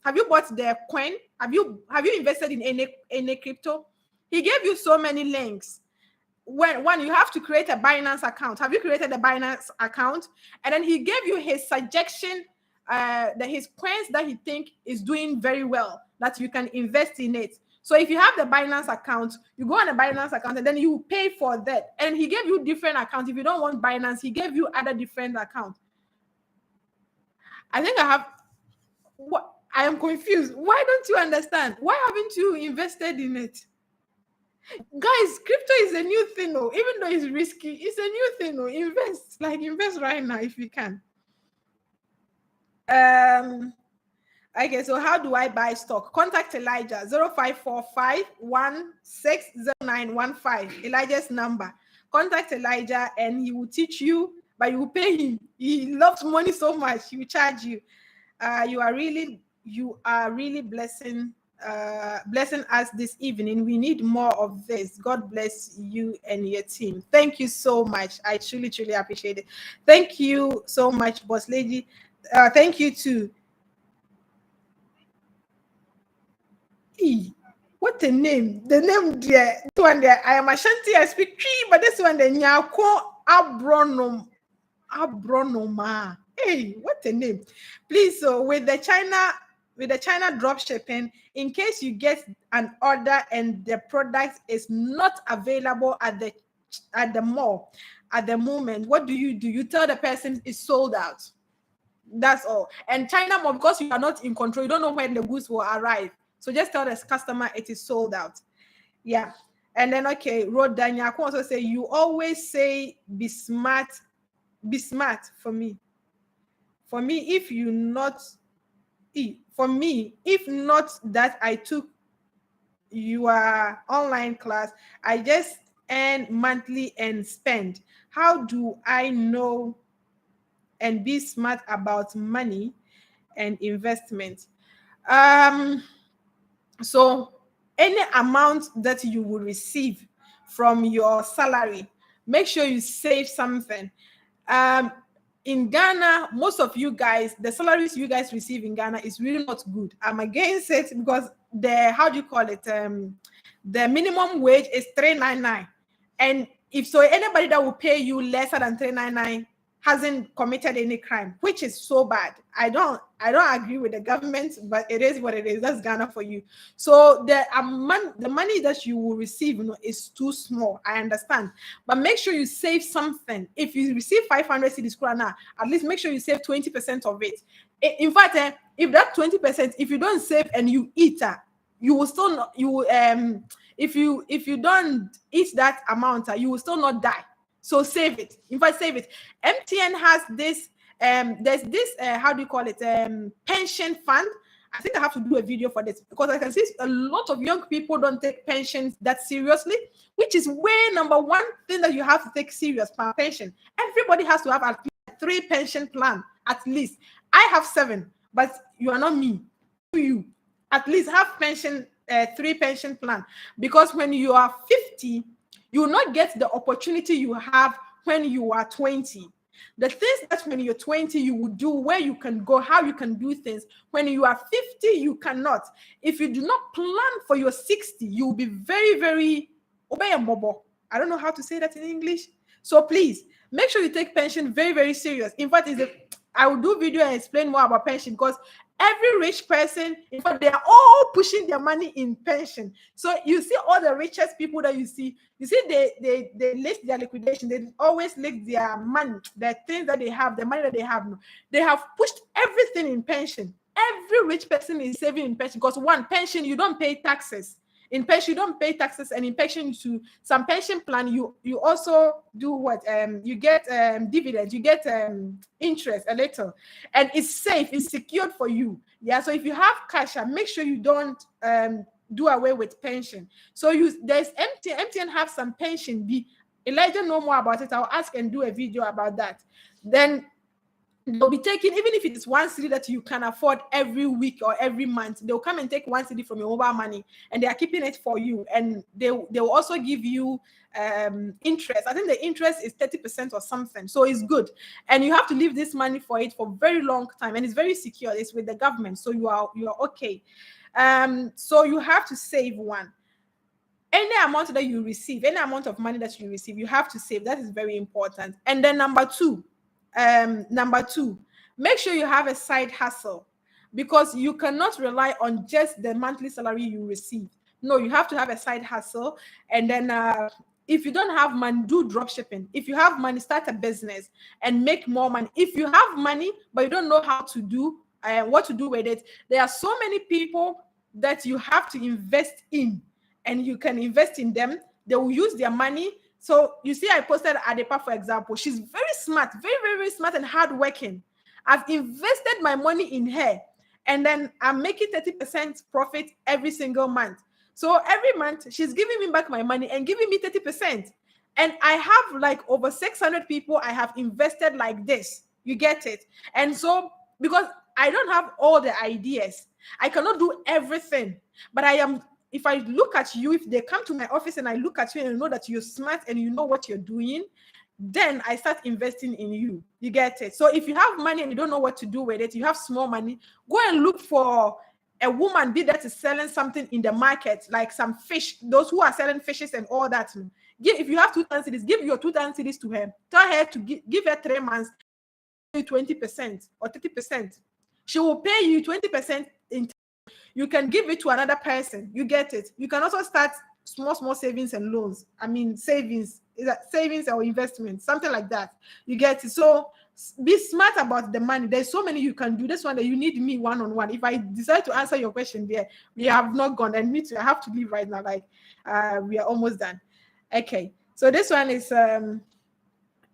[SPEAKER 1] Have you bought the coin? Have you invested in any crypto? He gave you so many links. When you have to create a Binance account. Have you created a Binance account? And then he gave you his suggestion, his coins that he think is doing very well, that you can invest in it. So if you have the Binance account, you go on a Binance account and then you pay for that. And he gave you different accounts. If you don't want Binance, he gave you other different accounts. I think what I am confused. Why don't you understand? Why haven't you invested in it? Guys, crypto is a new thing, oh. Even though it's risky, it's a new thing, oh. Invest right now if you can. Okay, so how do I buy stock? Contact Elijah 0545160915. Elijah's number. Contact Elijah and he will teach you, but you will pay him. He loves money so much, he will charge you. You are really blessing us this evening. We need more of this. God bless you and your team. Thank you so much. I truly appreciate it. Thank you so much, boss lady. Thank you too. What the name? The name there. This one there. I am Ashanti. I speak Cree, but this one the Nyako Abronoma. Hey, what the name? Please, so with the China drop shipping, in case you get an order and the product is not available at the mall at the moment, what do? You tell the person it's sold out. That's all. And China Mall, because you are not in control, you don't know when the goods will arrive. So just tell the customer it is sold out. Yeah. And then, okay, Rod Daniel, I can also say, you always say, be smart for me. For me, if not that I took your online class, I just earn monthly and spend. How do I know and be smart about money and investment? So any amount that you will receive from your salary, make sure you save something. In Ghana, most of you guys, the salaries you guys receive in Ghana is really not good. I'm against it because the minimum wage is $399, and if so, anybody that will pay you lesser than $399 hasn't committed any crime, which is so bad. I don't agree with the government, but it is what it is. That's Ghana for you. So the money that you will receive, is too small. I understand, but make sure you save something. If you receive 500 cedis krona, at least make sure you save 20% of it. In fact, if that 20%, if you don't save and you eat, you will still not. If you don't eat that amount, you will still not die. So save it. In fact, save it. MTN has this, there's this, how do you call it? Pension fund. I think I have to do a video for this because I can see a lot of young people don't take pensions that seriously, which is way number one thing that you have to take serious for pension. Everybody has to have at least 3 pension plan, at least. I have 7, but you are not me. You at least have 3 pension plan, because when you are 50, you will not get the opportunity you have when you are 20. The things that when you're 20, you will do, where you can go, how you can do things. When you are 50, you cannot. If you do not plan for your 60, you will be very, very obeyamobo. I don't know how to say that in English. So please, make sure you take pension very, very serious. In fact, I will do video and explain more about pension, because every rich person, in fact, they are all pushing their money in pension. So you see all the richest people that you see they list their liquidation. They always list their money, the things that they have, the money that they have. They have pushed everything in pension. Every rich person is saving in pension because one, pension, you don't pay taxes. In pension, you don't pay taxes, and in pension, to some pension plan, you also do what? You get dividends, you get interest a little, and it's safe, it's secured for you. Yeah. So if you have cash, make sure you don't do away with pension. So there's MTN have some pension. Elijah know more about it. I'll ask and do a video about that. Then they'll be taking, even if it is 1 cedi that you can afford every week or every month, they'll come and take 1 cedi from your mobile money, and they are keeping it for you. And they will also give you interest. I think the interest is 30% or something. So it's good. And you have to leave this money for it for a very long time. And it's very secure. It's with the government. So you are okay. So you have to save one. Any amount that you receive, any amount of money that you receive, you have to save. That is very important. And then number two, make sure you have a side hustle, because you cannot rely on just the monthly salary you receive. No, you have to have a side hustle. And then if you don't have money, do drop shipping. If you have money, start a business and make more money. If you have money but you don't know how to do what to do with it, there are so many people that you have to invest in, and you can invest in them. They will use their money. So you see, I posted Adepa, for example. She's very smart, very, very, very smart and hardworking. I've invested my money in her, and then I'm making 30% profit every single month. So every month she's giving me back my money and giving me 30%. And I have like over 600 people I have invested like this. You get it? And so, because I don't have all the ideas, I cannot do everything, but if I look at you, if they come to my office and I look at you and know that you're smart and you know what you're doing, then I start investing in you. You get it? So if you have money and you don't know what to do with it, you have small money, go and look for a woman, be that is selling something in the market, like some fish, those who are selling fishes and all that. If you have 2,000 cedis, give your 2,000 cedis to her. Tell her to give her 3 months, 20% or 30%. She will pay you 20% in. You can give it to another person. You get it? You can also start small savings and loans. I mean, savings or investment, something like that. You get it? So be smart about the money. There's so many you can do. This one that you need me one-on-one. If I decide to answer your question there, we have not gone. And me too, I have to leave right now. Like we are almost done. Okay. So this one is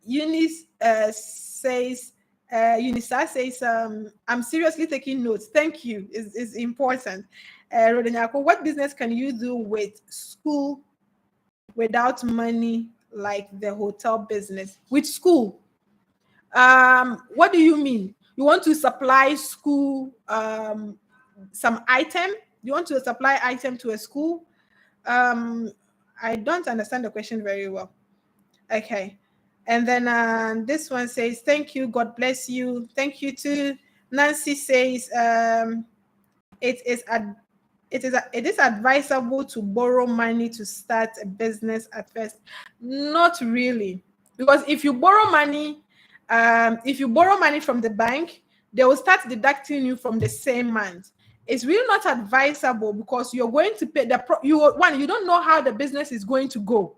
[SPEAKER 1] Eunice says, Unisa says, I'm seriously taking notes. Thank you. It's important. Rodanyako, what business can you do with school without money, like the hotel business? With school? What do you mean? You want to supply school some item? You want to supply item to a school? I don't understand the question very well. Okay. And then this one says, thank you, God bless you. Thank you too. Nancy says, it is advisable to borrow money to start a business at first. Not really, because if you borrow money from the bank, they will start deducting you from the same month. It's really not advisable, because you're going to pay you don't know how the business is going to go.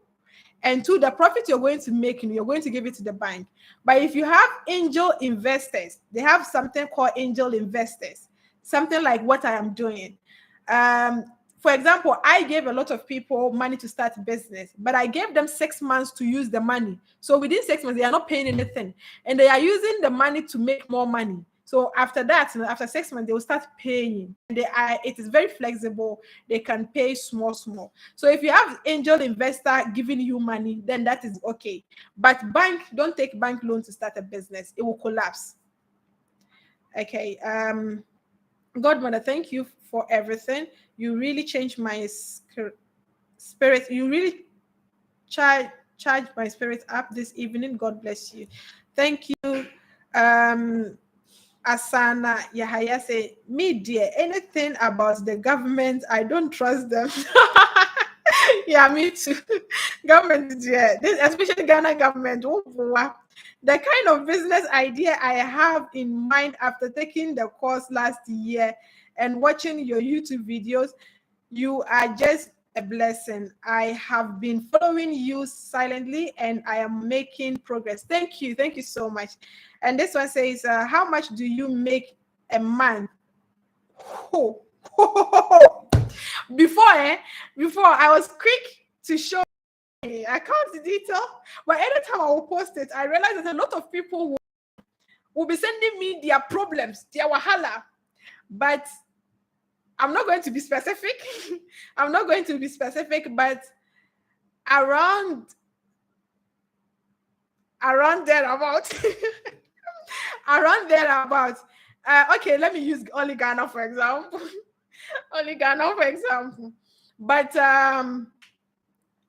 [SPEAKER 1] And two, the profit you're going to make, you're going to give it to the bank. But if you have angel investors, they have something called angel investors, something like what I am doing. For example, I gave a lot of people money to start a business, but I gave them 6 months to use the money. So within 6 months, they are not paying anything, and they are using the money to make more money. So after that, after 6 months, they will start paying. It is very flexible. They can pay small. So if you have angel investor giving you money, then that is okay. But don't take bank loan to start a business. It will collapse. Okay. Godmother, thank you for everything. You really changed my spirit. You really charged my spirit up this evening. God bless you. Thank you. Asana Yahaya say, me dear, anything about the government, I don't trust them. Yeah, me too. Government, yeah, especially Ghana government. The kind of business idea I have in mind after taking the course last year and watching your YouTube videos, you are just a blessing. I have been following you silently and I am making progress. Thank you so much. And this one says, how much do you make a month Before I was quick to show account detail, but anytime I will post it, I realize that a lot of people will be sending me their problems, their wahala, but I'm not going to be specific. I'm not going to be specific, but around there about around there about okay, let me use only Ghana for example. Only Ghana for example. But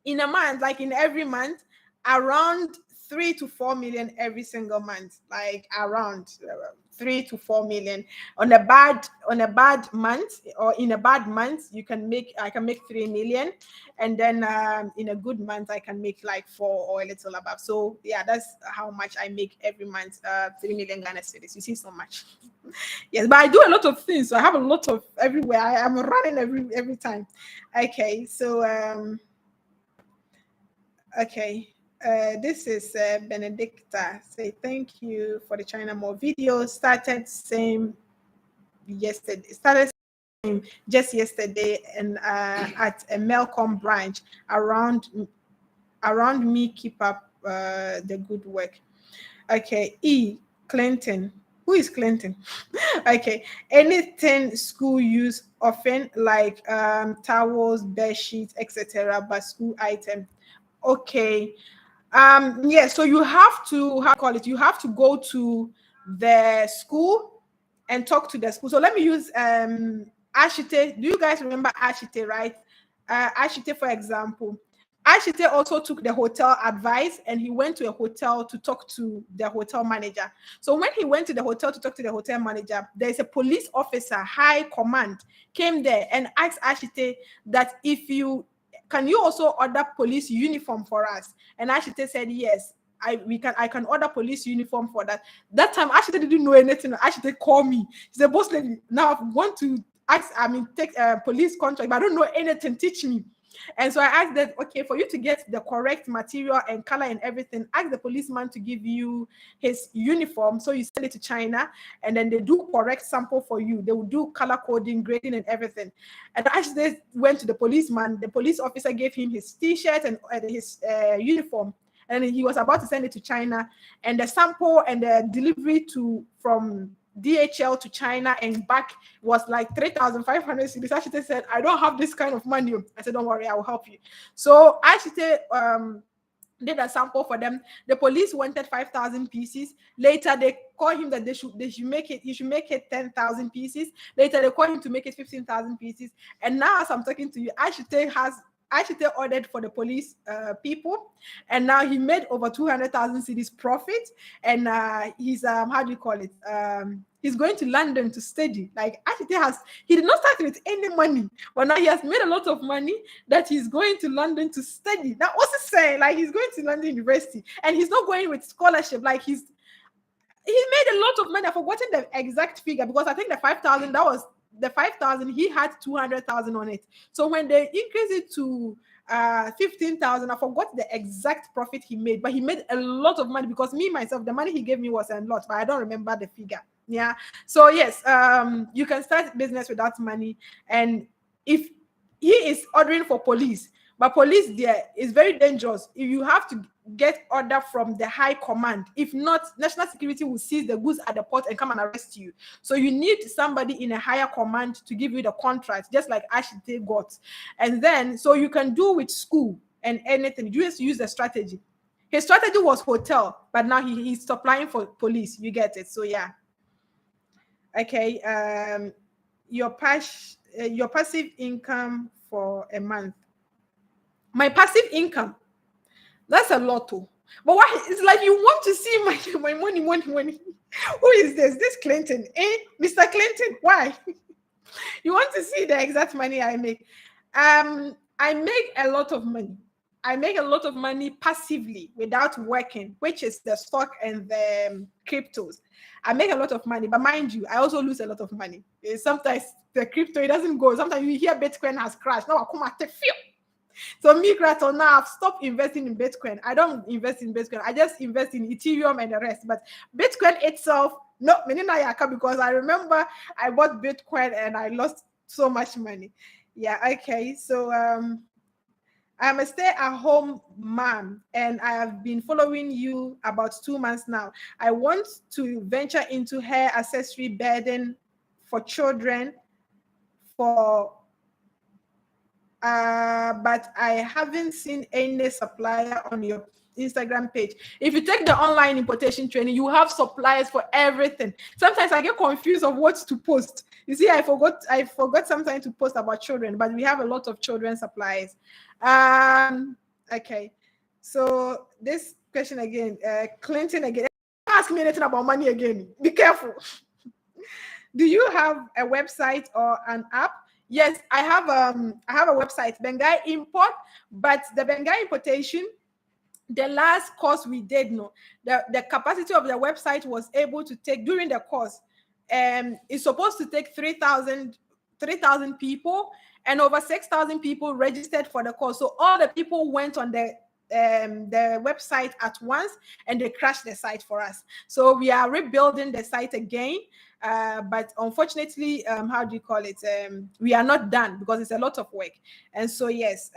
[SPEAKER 1] in a month, like in every month, around 3 to 4 million every single month, like around 3 to 4 million. On a bad month, or in a bad month, I can make 3 million, and then in a good month I can make like 4 or a little above. So yeah, that's how much I make every month. 3 million Ghana cedis. You see, so much. Yes, but I do a lot of things, so I have a lot of everywhere. I am running every time. Okay, so okay, this is Benedicta. Say thank you for the China More video. Started just yesterday, and at a Melcom branch around me. Keep up the good work. Okay, Clinton. Who is Clinton? Okay, anything school use often, like towels, bed sheets, etc., but school item. Okay. Yeah, so you have to you have to go to the school and talk to the school. So let me use Ashite. Do you guys remember Ashite, right? Ashite, for example. Ashite also took the hotel advice, and he went to a hotel to talk to the hotel manager. So when he went to the hotel to talk to the hotel manager, there's a police officer, high command, came there and asked Ashite that can you also order police uniform for us? And Ashite said yes. I can order police uniform for that. That time Ashite didn't know anything. Ashite called me. He said, "Boss lady, now I want to take a police contract, but I don't know anything. Teach me." And so I asked that, okay, for you to get the correct material and color and everything, ask the policeman to give you his uniform. So you send it to China, and then they do correct sample for you. They will do color coding, grading, and everything. And actually, went to the policeman. The police officer gave him his T-shirt and his uniform. And he was about to send it to China, and the sample and the delivery from DHL to China and back was like 3,500 cedis. Ashite said, "I don't have this kind of money." I said, "Don't worry, I will help you." So Ashite did a sample for them. The police wanted 5,000 pieces. Later, they called him that they should make it. You should make it 10,000 pieces. Later, they called him to make it 15,000 pieces. And now, as I'm talking to you, Ashite ordered for the police people, and now he made over 200,000 cedis profit. And he's how do you call it? He's going to London to study. Like Ashite he did not start with any money, but now he has made a lot of money that he's going to London to study. That was to say, like he's going to London University, and he's not going with scholarship. Like he made a lot of money. I've forgotten the exact figure, because I think the 5,000, that was the 5,000, he had 200,000 on it. So when they increased it to 15,000, I forgot the exact profit he made, but he made a lot of money, because myself, the money he gave me was a lot, but I don't remember the figure. Yeah. So yes, you can start business without money. And if he is ordering for police, but police there is very dangerous. If you have to get order from the high command, if not, national security will seize the goods at the port and come and arrest you. So you need somebody in a higher command to give you the contract, just like Ashite got. And then, so you can do with school and anything. You just use the strategy. His strategy was hotel, but now he's supplying for police. You get it? So yeah. Okay. Your passive income for a month. My passive income, that's a lot too. But why? It's like you want to see my money. Who is this? This Clinton, Mr. Clinton? Why? You want to see the exact money I make? I make a lot of money. I make a lot of money passively without working, which is the stock and the cryptos. I make a lot of money, but mind you, I also lose a lot of money. Sometimes the crypto, it doesn't go. Sometimes you hear Bitcoin has crashed. Now I come at the field. So me, Grato, now I've stopped investing in Bitcoin. I don't invest in Bitcoin. I just invest in Ethereum and the rest. But Bitcoin itself, No, because I remember I bought Bitcoin and I lost so much money. Yeah, okay. So I'm a stay-at-home mom, and I have been following you about 2 months now. I want to venture into hair accessory bedding for children, for but I haven't seen any supplier on your Instagram page. If you take the online importation training, you have suppliers for everything. Sometimes I get confused of what to post. You see, I forgot sometimes to post about children, but we have a lot of children suppliers. Okay. So this question again, Clinton again. Don't ask me anything about money again. Be careful. Do you have a website or an app? Yes, I have a website, Bengai Import, but the Bengai importation, the last course we did, no, the capacity of the website was able to take during the course, it's supposed to take 3,000 people, and over 6,000 people registered for the course. So all the people went on the website at once, and they crashed the site for us. So we are rebuilding the site again. But unfortunately, how do you call it? We are not done because it's a lot of work. And so, yes,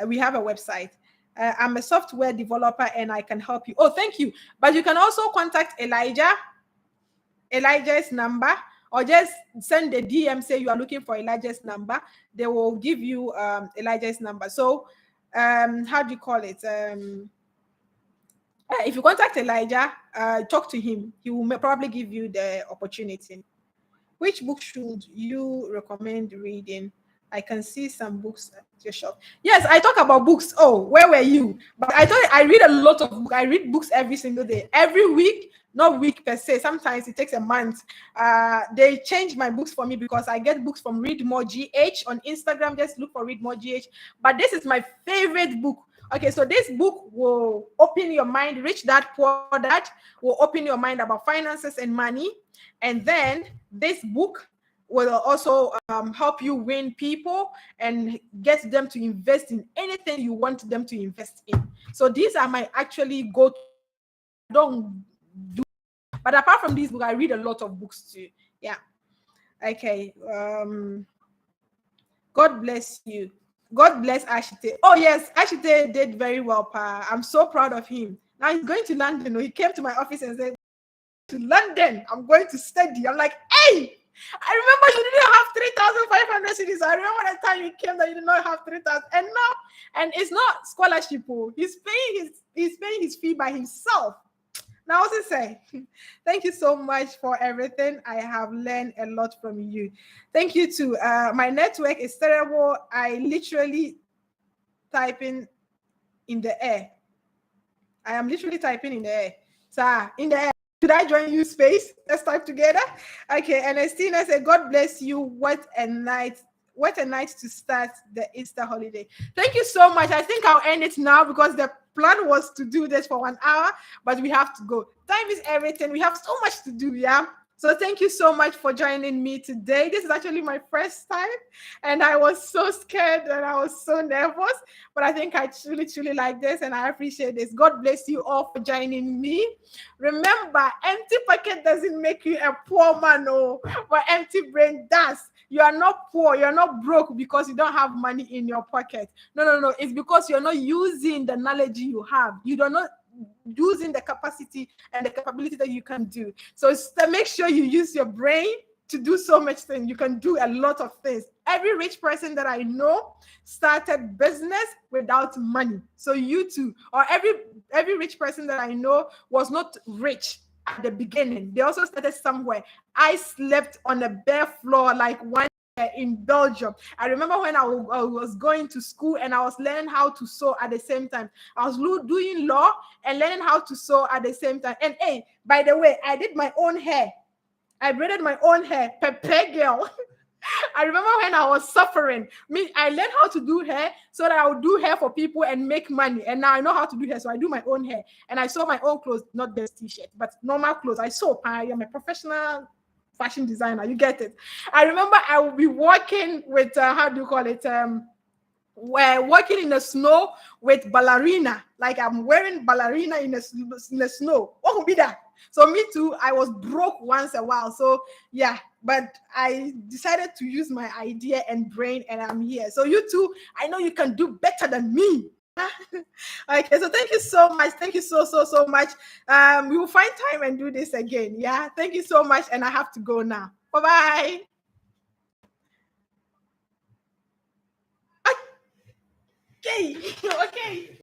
[SPEAKER 1] we have a website. I'm a software developer and I can help you. Oh, thank you. But you can also contact Elijah's number, or just send the DM, say you are looking for Elijah's number. They will give you Elijah's number. So, how do you call it? If you contact Elijah, talk to him. He will probably give you the opportunity. Which book should you recommend reading? I can see some books at your shop. Yes, I talk about books. Oh, where were you? But I thought I read a lot of books. I read books every single day, every week. Not week per se. Sometimes it takes a month. They change my books for me because I get books from Read More GH on Instagram. Just look for Read More GH. But this is my favorite book. Okay, so this book will open your mind. Rich Dad, Poor Dad will open your mind about finances and money. And then this book will also help you win people and get them to invest in anything you want them to invest in. So these are my actually go-to. I don't do, but apart from these books, I read a lot of books too. Yeah. Okay. God bless you. God bless Ashite. Oh yes, Ashite did very well, Pa. I'm so proud of him. Now he's going to London. He came to my office and said, "To London, I'm going to study." I'm like, "Hey, I remember you didn't have 3,500 cities. I remember the time you came that you did not have 3,000, and now, and it's not scholarship. He's paying his fee by himself." Now, what to say? Thank you so much for everything. I have learned a lot from you. Thank you too. My network is terrible. I literally typing in the air. I am literally typing in the air. So in the air. Should I join you, space? Let's type together. Okay. And Estina said, "God bless you. What a night. What a night to start the Easter holiday." Thank you so much. I think I'll end it now because the plan was to do this for 1 hour, but we have to go. Time is everything. We have so much to do. Yeah. So thank you so much for joining me today. This is actually my first time, and I was so scared and I was so nervous, but I think I truly like this, and I appreciate this. God bless you all for joining me. Remember, empty pocket doesn't make you a poor man, oh, but empty brain does. You are not poor, you're not broke because you don't have money in your pocket. No. It's because you're not using the knowledge you have. You do not using the capacity and the capability that you can do. So make sure you use your brain to do so much things. You can do a lot of things. Every rich person that I know started business without money. So you too, or every rich person that I know was not rich at the beginning. They also started somewhere. I slept on a bare floor like one in Belgium. I remember when I was going to school and I was learning how to sew at the same time. I was doing law and learning how to sew at the same time. And hey, by the way, I did my own hair. I braided my own hair, Pepe girl. I remember when I was suffering. I learned how to do hair so that I would do hair for people and make money. And now I know how to do hair, so I do my own hair. And I sew my own clothes, not this t-shirt, but normal clothes. I sew. I am a professional fashion designer. You get it. I remember I would be working with how do you call it? walking in the snow with ballerina, like I'm wearing ballerina in the snow. What would be that? So me too, I was broke once a while. So yeah, but I decided to use my idea and brain, and I'm here. So you too, I know you can do better than me. Okay, so thank you so much. Thank you so much. We will find time and do this again. Yeah, thank you so much. And I have to go now. Bye-bye. Okay. Okay.